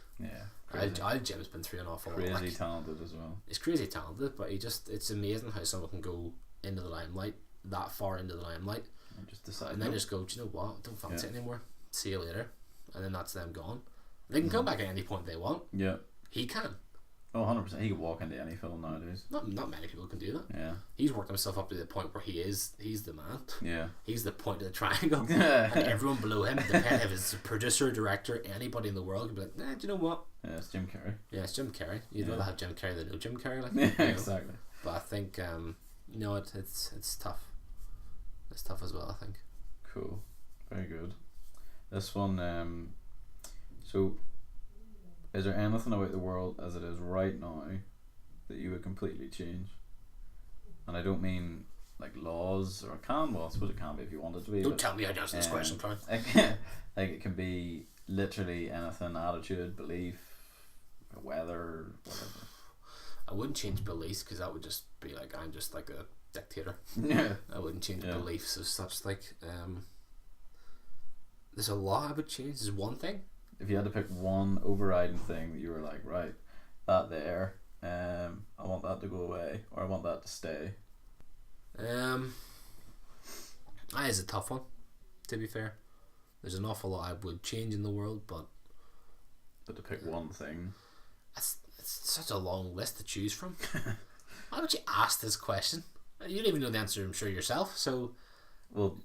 Jim's been through an awful lot. Crazy like, talented as well. He's crazy talented, but it's amazing how someone can go into the limelight, that far into the limelight, and just decide, and then just go, do you know what, don't fancy it anymore, see you later, and then that's them gone. They can come back at any point they want. Yeah, he can. Oh, 100%. He could walk into any film nowadays. Not many people can do that. Yeah. He's worked himself up to the point where he's the man. Yeah. He's the point of the triangle. And everyone below him, depending if it's a producer, director, anybody in the world, can be like, do you know what? Yeah, it's Jim Carrey. Yeah, it's Jim Carrey. You'd rather have Jim Carrey than no Jim Carrey. Like, yeah, exactly. But I think, it's tough. It's tough as well, I think. Cool. Very good. This one, so, is there anything about the world as it is right now that you would completely change? And I don't mean like laws, or I suppose it can be if you wanted to be. Don't tell me how to answer this question, Clark. Like, it can be literally anything: attitude, belief, weather, whatever. I wouldn't change beliefs, because that would just be like, I'm just like a dictator. Yeah. I wouldn't change beliefs as such. Like, there's a lot I would change. There's one thing. If you had to pick one overriding thing that you were like, right, that there, I want that to go away, or I want that to stay. That is a tough one, to be fair. There's an awful lot I would change in the world, but to pick one thing, it's such a long list to choose from. Why would you ask this question? You don't even know the answer, I'm sure, yourself. So, well,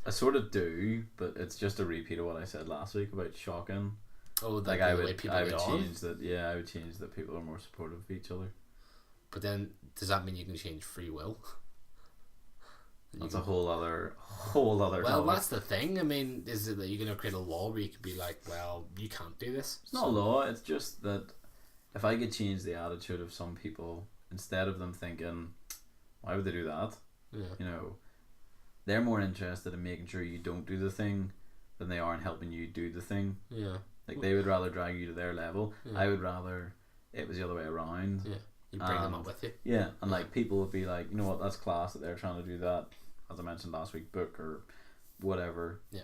I sort of do, but it's just a repeat of what I said last week about shocking. Oh, like I would change that. Yeah, I would change that people are more supportive of each other. But then, does that mean you can change free will? That's a whole other. Well, topic. That's the thing. I mean, is it that you're going to create a law where you could be like, well, you can't do this? It's not a law. It's just that if I could change the attitude of some people, instead of them thinking, why would they do that? Yeah. They're more interested in making sure you don't do the thing than they are in helping you do the thing. Yeah. Like, they would rather drag you to their level. Yeah. I would rather, it was the other way around. Yeah, you bring them up with you. Yeah, and like people would be like, you know what, that's class that they're trying to do that. As I mentioned last week, book or whatever. Yeah,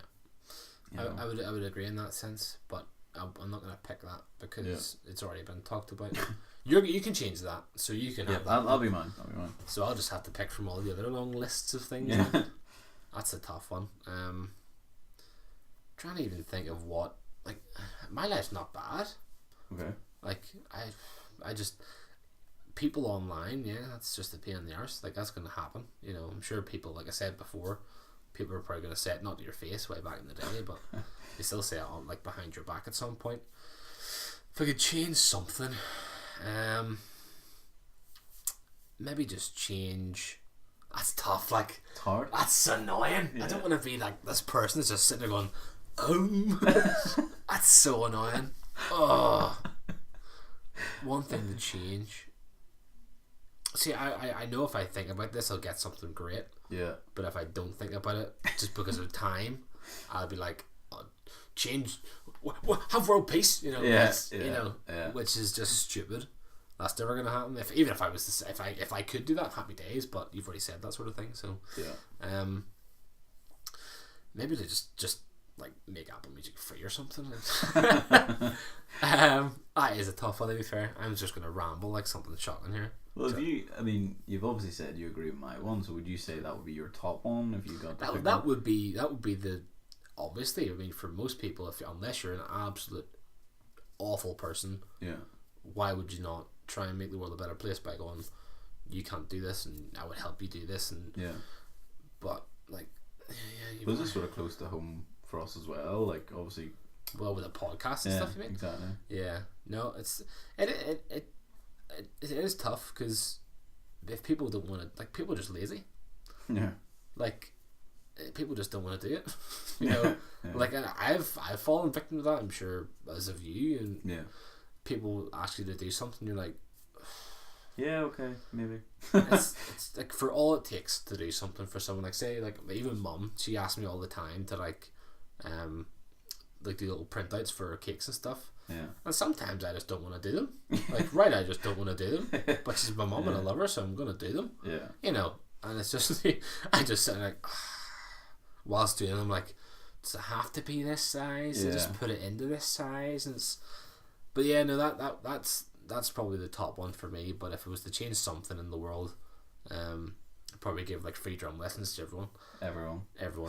you know. I would agree in that sense, but I'm not gonna pick that because it's already been talked about. You can change that, so you can have that. I'll be mine. So I'll just have to pick from all the other long lists of things. Yeah. That's a tough one. Trying to even think of what, like, my life's not bad. Okay. Like I just, people online, that's just a pain in the arse. Like, that's gonna happen. You know, I'm sure people, like I said before, people are probably gonna say it not to your face way back in the day, but they still say it on, like, behind your back at some point. If I could change something, maybe just change. That's tough. Like, it's hard. That's annoying. Yeah. I don't want to be like this person that's just sitting there going, that's so annoying. Oh, one thing to change. See, I know if I think about this, I'll get something great. Yeah. But if I don't think about it, just because of time, I'll be like, change, have world peace. You know. You know, which is just stupid. That's never gonna happen. Even if I was to say, if I could do that, happy days. But you've already said that sort of thing, so yeah. Maybe to just like make Apple Music free or something. That is a tough one, to be fair. I'm just gonna ramble like something shocking here. Well, you've obviously said you agree with my one, so would you say that would be your top one if you got that would be the obviously. I mean, for most people, unless you're an absolute awful person, why would you not try and make the world a better place by going, you can't do this and I would help you do this, and but like was this sort of close to home for us as well, like obviously with a podcast and stuff, you mean? Exactly. No, it is tough because if people don't want to, like, people are just lazy. Like, people just don't want to do it. You know, like, I've fallen victim to that, I'm sure, as have you, and people ask you to do something, you're like, okay, maybe. it's like, for all it takes to do something for someone, like, say, like, even mum, she asks me all the time to like do little printouts for cakes and stuff. And sometimes I just don't want to do them. Like, I just don't want to do them. But she's my mum and I love her, so I'm gonna do them. You know, and it's just I just sit like whilst doing them, like, does it have to be this size? Just put it into this size, and but no, that's probably the top one for me. But if it was to change something in the world, I'd probably give like free drum lessons to everyone,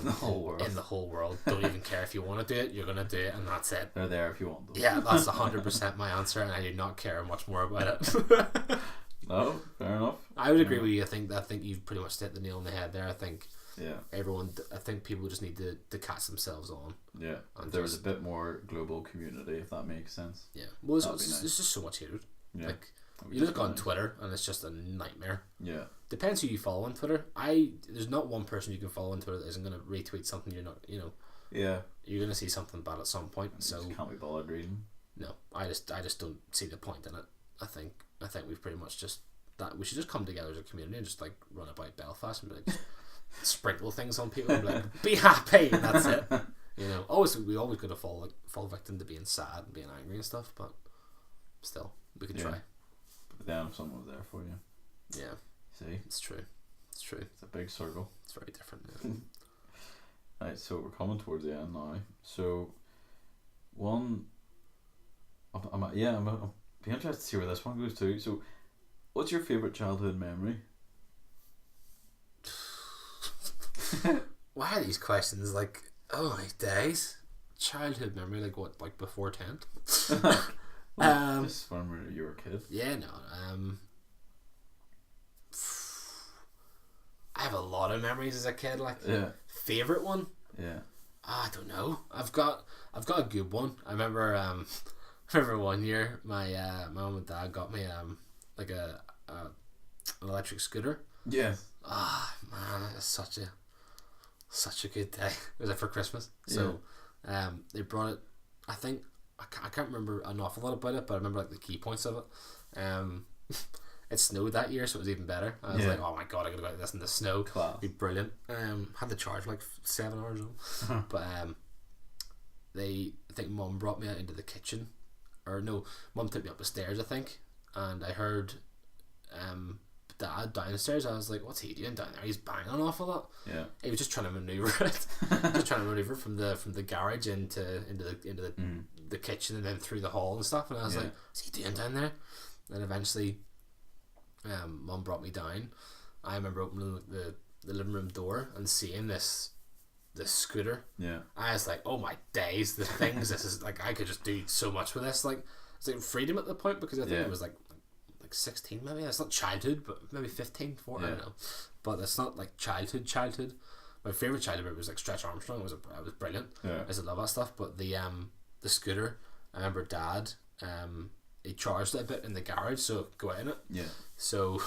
the whole world. In the whole world. Don't even care if you want to do it, you're gonna do it, and that's it. They're there if you want them. Yeah, that's 100% my answer, and I do not care much more about it. No, fair enough. I would agree with you. I think you've pretty much hit the nail on the head there. I think I think people just need to catch themselves on. Yeah, and there was a bit more global community, if that makes sense. Yeah, well, it's just so much hatred. Like, you look on Twitter and it's just a nightmare. Yeah, depends who you follow on Twitter. There's not one person you can follow on Twitter that isn't going to retweet something you're not. You know. Yeah. You're going to see something bad at some point. So can't be bothered reading. No, I just don't see the point in it. I think we've pretty much just that we should just come together as a community and just like run about Belfast and be like sprinkle things on people and be like, be happy, and that's it. You know, we always got to fall victim to being sad and being angry and stuff, but still we could try. But then if someone was there for you. Yeah. See? It's true. It's a big circle. It's very different. Yeah. Right, so we're coming towards the end now. So I'm be interested to see where this one goes to. So what's your favourite childhood memory? Why are these questions like, oh my days? Childhood memory, like what, like before 10? Just when you were a kid. Yeah, no. I have a lot of memories as a kid. Like, favorite one. Yeah. I don't know. I've got a good one. I remember. Remember one year, my mum and dad got me like an electric scooter. Yeah. Ah, man, it was such a good day. It was like for Christmas. So, they brought it. I think I can't remember an awful lot about it, but I remember like the key points of it. It snowed that year, so it was even better. I was like, oh my god, I gotta go like this in the snow. It'd be brilliant. Had to charge for like 7 hours though. But I think mum brought me out into the kitchen, or no, mum took me up the stairs, I think, and I heard Dad downstairs. I was like, what's he doing down there? He's banging an awful lot. Yeah. He was just trying to maneuver it. Just trying to maneuver from the garage into the kitchen and then through the hall and stuff. And I was like, what's he doing down there? And eventually Mum brought me down. I remember opening the living room door and seeing this scooter. Yeah. I was like, oh my days, the things. This is like, I could just do so much with this. Like, it's like freedom at the point, because I think it was like 16 maybe. It's not childhood, but maybe 15, 14, I don't know. But it's not like childhood. My favourite childhood movie was like Stretch Armstrong. It was brilliant. Yeah. I used to love that stuff. But the scooter, I remember Dad, he charged it a bit in the garage, so it could go out in it. Yeah. So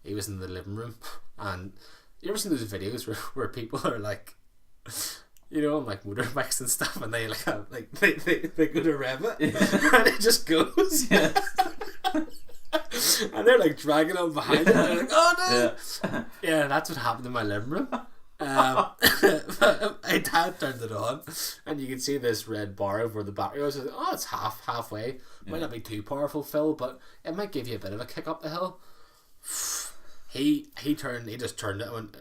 he was in the living room, and you ever seen those videos where people are like, you know, on like motorbikes and stuff, and they they go to rev it, and it just goes. Yeah. And they're like dragging on behind it, and they're like, oh no! Yeah, that's what happened in my living room. My dad turned it on, and you can see this red bar over where the battery was. Oh, it's halfway. Might not be too powerful, Phil, but it might give you a bit of a kick up the hill. He just turned it, and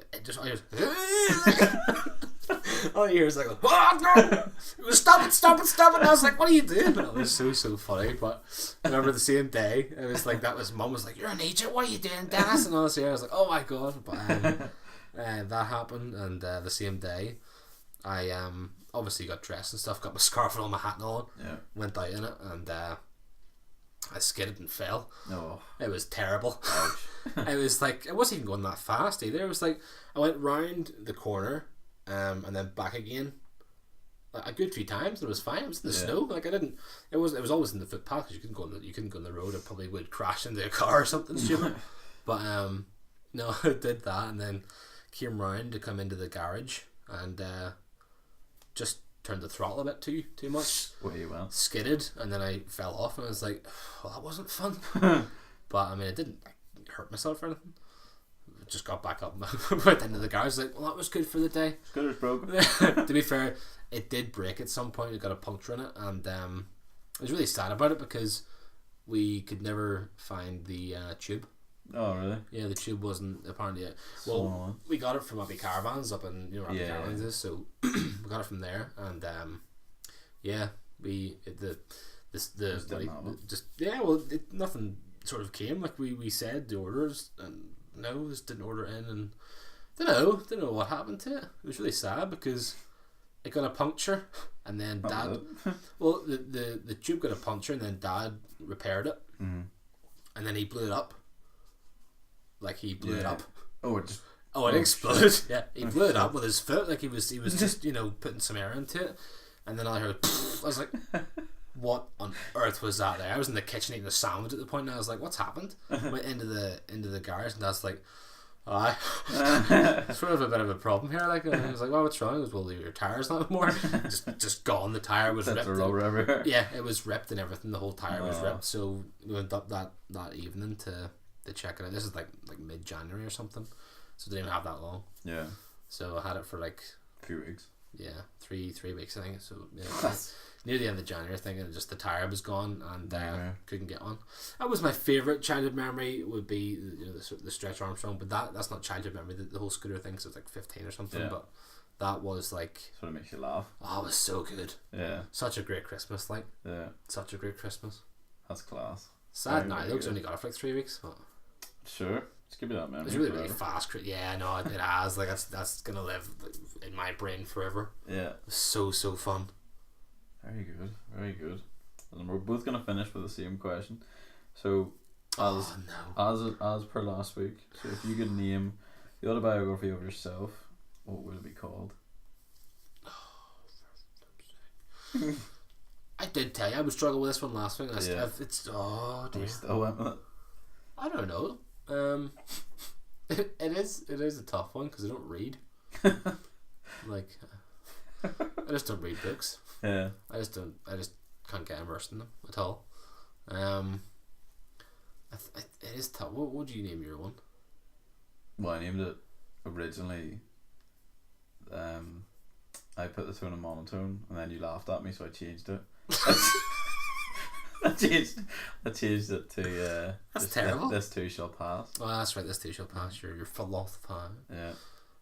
all you hear is like, oh no! Stop it! And I was like, what are you doing? And it was so funny. But I remember the same day, it was like, Mum was like, you're an agent, what are you doing, Dennis? And I was like, oh my god. But that happened, and the same day I obviously got dressed and stuff, got my scarf and all, my hat and all, went out in it, and I skidded and fell. No. It was terrible. It was like, it wasn't even going that fast either. It was like, I went round the corner and then back again like a good few times, and it was fine. It was in the snow. Like, it was always in the footpath, because you couldn't go on the road. I probably would crash into a car or something stupid. But no, I did that, and then came round to come into the garage, and just turned the throttle a bit too much. Skidded, and then I fell off, and I was like, well, that wasn't fun. But I mean, I didn't hurt myself or anything. Just got back up and went into the garage. Like, well, that was good for the day. Scooter's broken. To be fair, it did break at some point. It got a puncture in it, and I was really sad about it, because we could never find the tube. Oh really? Yeah, the tube wasn't apparently it. Well, we got it from Abbey Caravans up in, you know where Abbey Caravans is, so we got it from there, and nothing sort of came like we said the orders, and no, just didn't order in, and didn't know what happened to it. It was really sad, because it got a puncture, and then Dad well, the tube got a puncture, and then Dad repaired it, and then he blew it up. Like, he blew it up. It exploded. Yeah, he blew it up with his foot. Like, he was just, you know, putting some air into it, and then I heard I was like, what on earth was that there? I was in the kitchen eating a sandwich at the point, and I was like, what's happened? Went into the garage, and Dad's like, sort of a bit of a problem here. Like, I was like, well, what's wrong? He goes, well, your tire's not more. just gone. The tire was ripped. Yeah, it was ripped and everything. The whole tire was ripped. So we went up that evening to check it out. This is like mid-January or something, so it didn't even have that long. Yeah. So I had it for like a few weeks. Yeah, three weeks, I think. So yeah, near the end of January, I think, and just the tire was gone, and couldn't get on. That was my favourite childhood memory. Would be, you know, the Stretch Armstrong, but that's not childhood memory. The whole scooter thing, so it's like 15 or something. Yeah. But that was like, sort of makes you laugh. Oh, it was so good. Yeah. Such a great Christmas, like. Yeah. Such a great Christmas. That's class. Sad now, though, 'cause only got it for like 3 weeks. But sure. Just give me that memory. It's really fast. Yeah, no, it has. Like, that's gonna live in my brain forever. Yeah. It was so fun. Very good. And we're both gonna finish with the same question. So, as per last week, so if you could name the autobiography of yourself, what would it be called? I did tell you I would struggle with this one last week. It's dear. We still went with it. I don't know. It is a tough one, because I don't read. Like, I just don't read books. Yeah. I just can't get immersed in them at all. It is tough. What would you name your one? Well, I named it originally. I put the tone in monotone, and then you laughed at me, so I changed it. I changed it to That's terrible. This too shall pass. Oh, that's right. This too shall pass. Your philosophy. Yeah.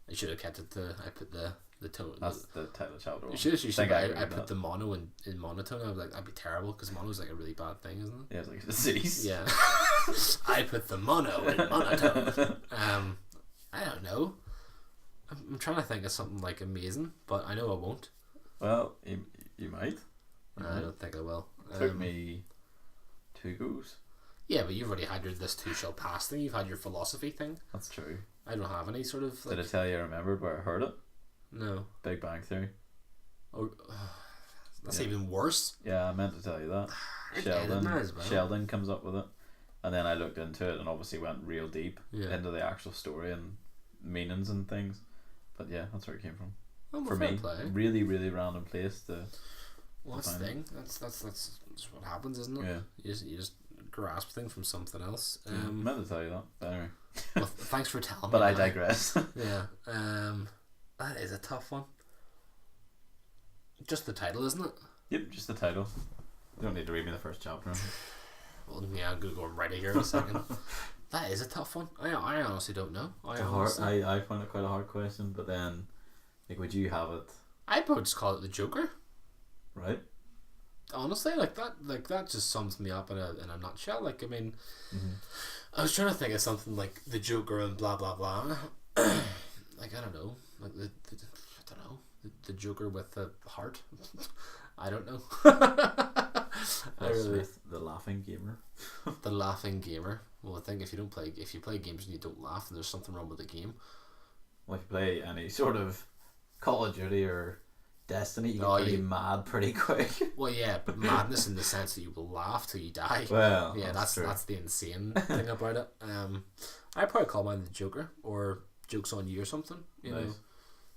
I should have kept it to. I put the tone. That's the title chapter. You should. I put that. the mono in monotone. I was like, that'd be terrible because mono is like a really bad thing, isn't it? Yeah, it's like a disease. Yeah. I put the mono in monotone. I don't know. I'm trying to think of something like amazing, but I know I won't. Well, you might. I don't think I will. Took me 2 goes. Yeah, but you've already had your this too shall pass thing. You've had your philosophy thing. That's true. I don't have any sort of. Like, Did I tell you I remembered where I heard it? No. Big Bang Theory. Oh, that's even worse. Yeah, I meant to tell you that. Sheldon comes up with it, and then I looked into it and obviously went real deep into the actual story and meanings and things. But yeah, that's where it came from. Oh, for me, really, really random place to. Well, that's the thing. That's what happens, isn't it? Yeah. You just grasp things from something else. I meant to tell you that, but anyway. Well, thanks for telling me. But I digress. Yeah. That is a tough one. Just the title, isn't it? Yep, just the title. You don't need to read me the first chapter. Well, yeah, I'm gonna go right here in a second. That is a tough one. I honestly don't know. I find it quite a hard question, but then, like, would you have it? I'd probably just call it the Joker. Right. Honestly, like that just sums me up in a nutshell. Like, I mean, I was trying to think of something like the Joker and blah blah blah. Like, I don't know, like the Joker with the heart. I don't know. The laughing gamer. The laughing gamer. Well, I think if you play games and you don't laugh, then there's something wrong with the game. Well, if you play any sort of Call of Duty or Destiny, you get pretty mad pretty quick. Well, yeah, but madness in the sense that you will laugh till you die. Well, yeah, that's the insane thing about it. I probably call mine the Joker or Joke's on You or something. You know,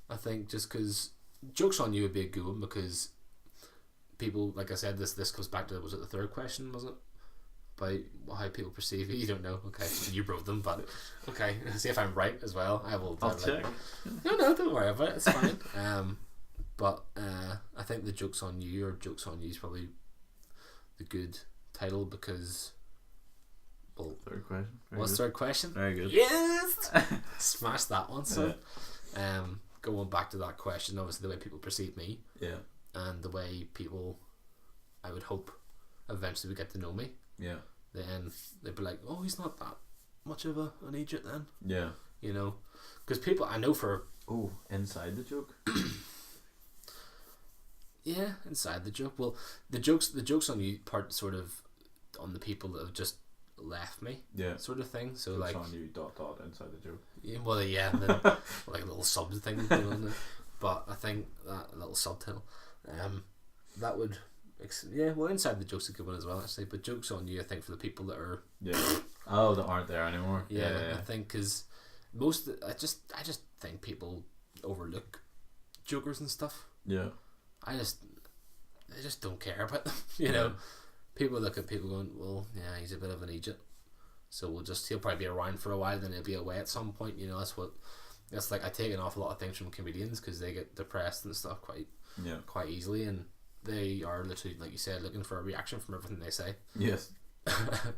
I think just because Joke's on You would be a good one because people, like I said, this comes back to, was it the third question? Was it? By how people perceive you? You don't know. Okay, you wrote them, but okay. See if I'm right as well. I'll check. No, don't worry about it. It's fine. But I think the Joke's on You or Joke's on You is probably the good title because. Well, third question. What's third question? Very good. Yes. Smash that one. So, going back to that question, obviously the way people perceive me. Yeah. And the way people, I would hope, eventually would get to know me. Yeah. Then they'd be like, oh, he's not that much of an idiot then. Yeah. You know, because people I know for. Oh, inside the joke. Yeah, inside the joke. Well, the jokes on you part sort of on the people that have just left me. Yeah. Sort of thing. So jokes like on you ... inside the joke. Yeah, well, yeah, and then, like a little sub thing. But I think that little subtitle, that would. Well, inside the joke's a good one as well, actually. But Joke's on You, I think, for the people that are that aren't there anymore. Yeah. I think because I just think people overlook jokers and stuff. Yeah. They just don't care about them. You know, people look at people going, well, yeah, he's a bit of an idiot, so he'll probably be around for a while, then he'll be away at some point. You know, that's like I take an awful lot of things from comedians because they get depressed and stuff quite easily, and they are literally, like you said, looking for a reaction from everything they say. Yes.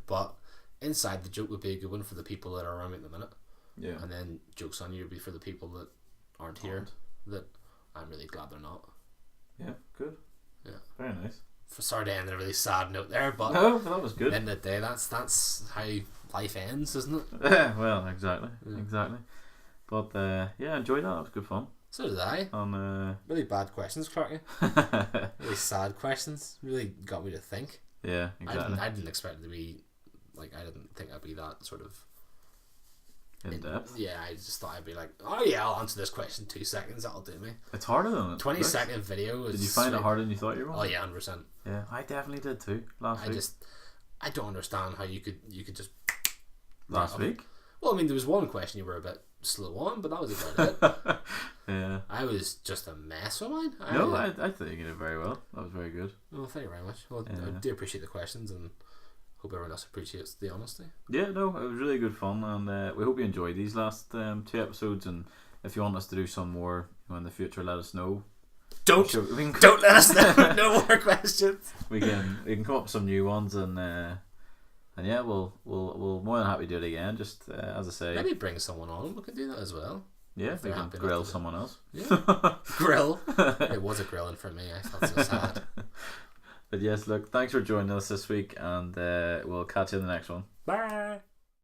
But inside the joke would be a good one for the people that are around me at the minute. Yeah. And then Joke's on You would be for the people that aren't here. That I'm really glad they're not. Yeah, good. Yeah. Very nice. Sorry to end on a really sad note there, but no, that was good. At the end of the day, that's how life ends, isn't it? Well, exactly. But I enjoyed that. That was good fun. So did I. Really bad questions, Clarky. Really sad questions. Really got me to think. Yeah, exactly. I didn't expect it to be like. I didn't think I'd be that sort of in depth. Yeah, I just thought I'd be like, oh yeah, I'll answer this question in 2 seconds. That'll do me. It's harder than it. 20-second video. Did you find it harder than you thought you were? Oh yeah, 100%. Yeah, I definitely did too. Last week. I don't understand how you could just. Last week. Well, I mean, there was one question you were a bit slow on, but that was about it. Yeah. I was just a mess with mine. I think you did it very well. That was very good. Well, thank you very much. Well, I do appreciate the questions and hope everyone else appreciates the honesty. Yeah, no, it was really good fun, and we hope you enjoyed these last 2 episodes. And if you want us to do some more in the future, let us know. Don't we can don't let us know. No more questions. We can come up with some new ones, and yeah, we'll more than happy to do it again. Just as I say, maybe bring someone on. We can do that as well. Yeah, we can grill someone else. Yeah, grill. It was a grilling for me. I felt so sad. But yes, look, thanks for joining us this week, and we'll catch you in the next one. Bye.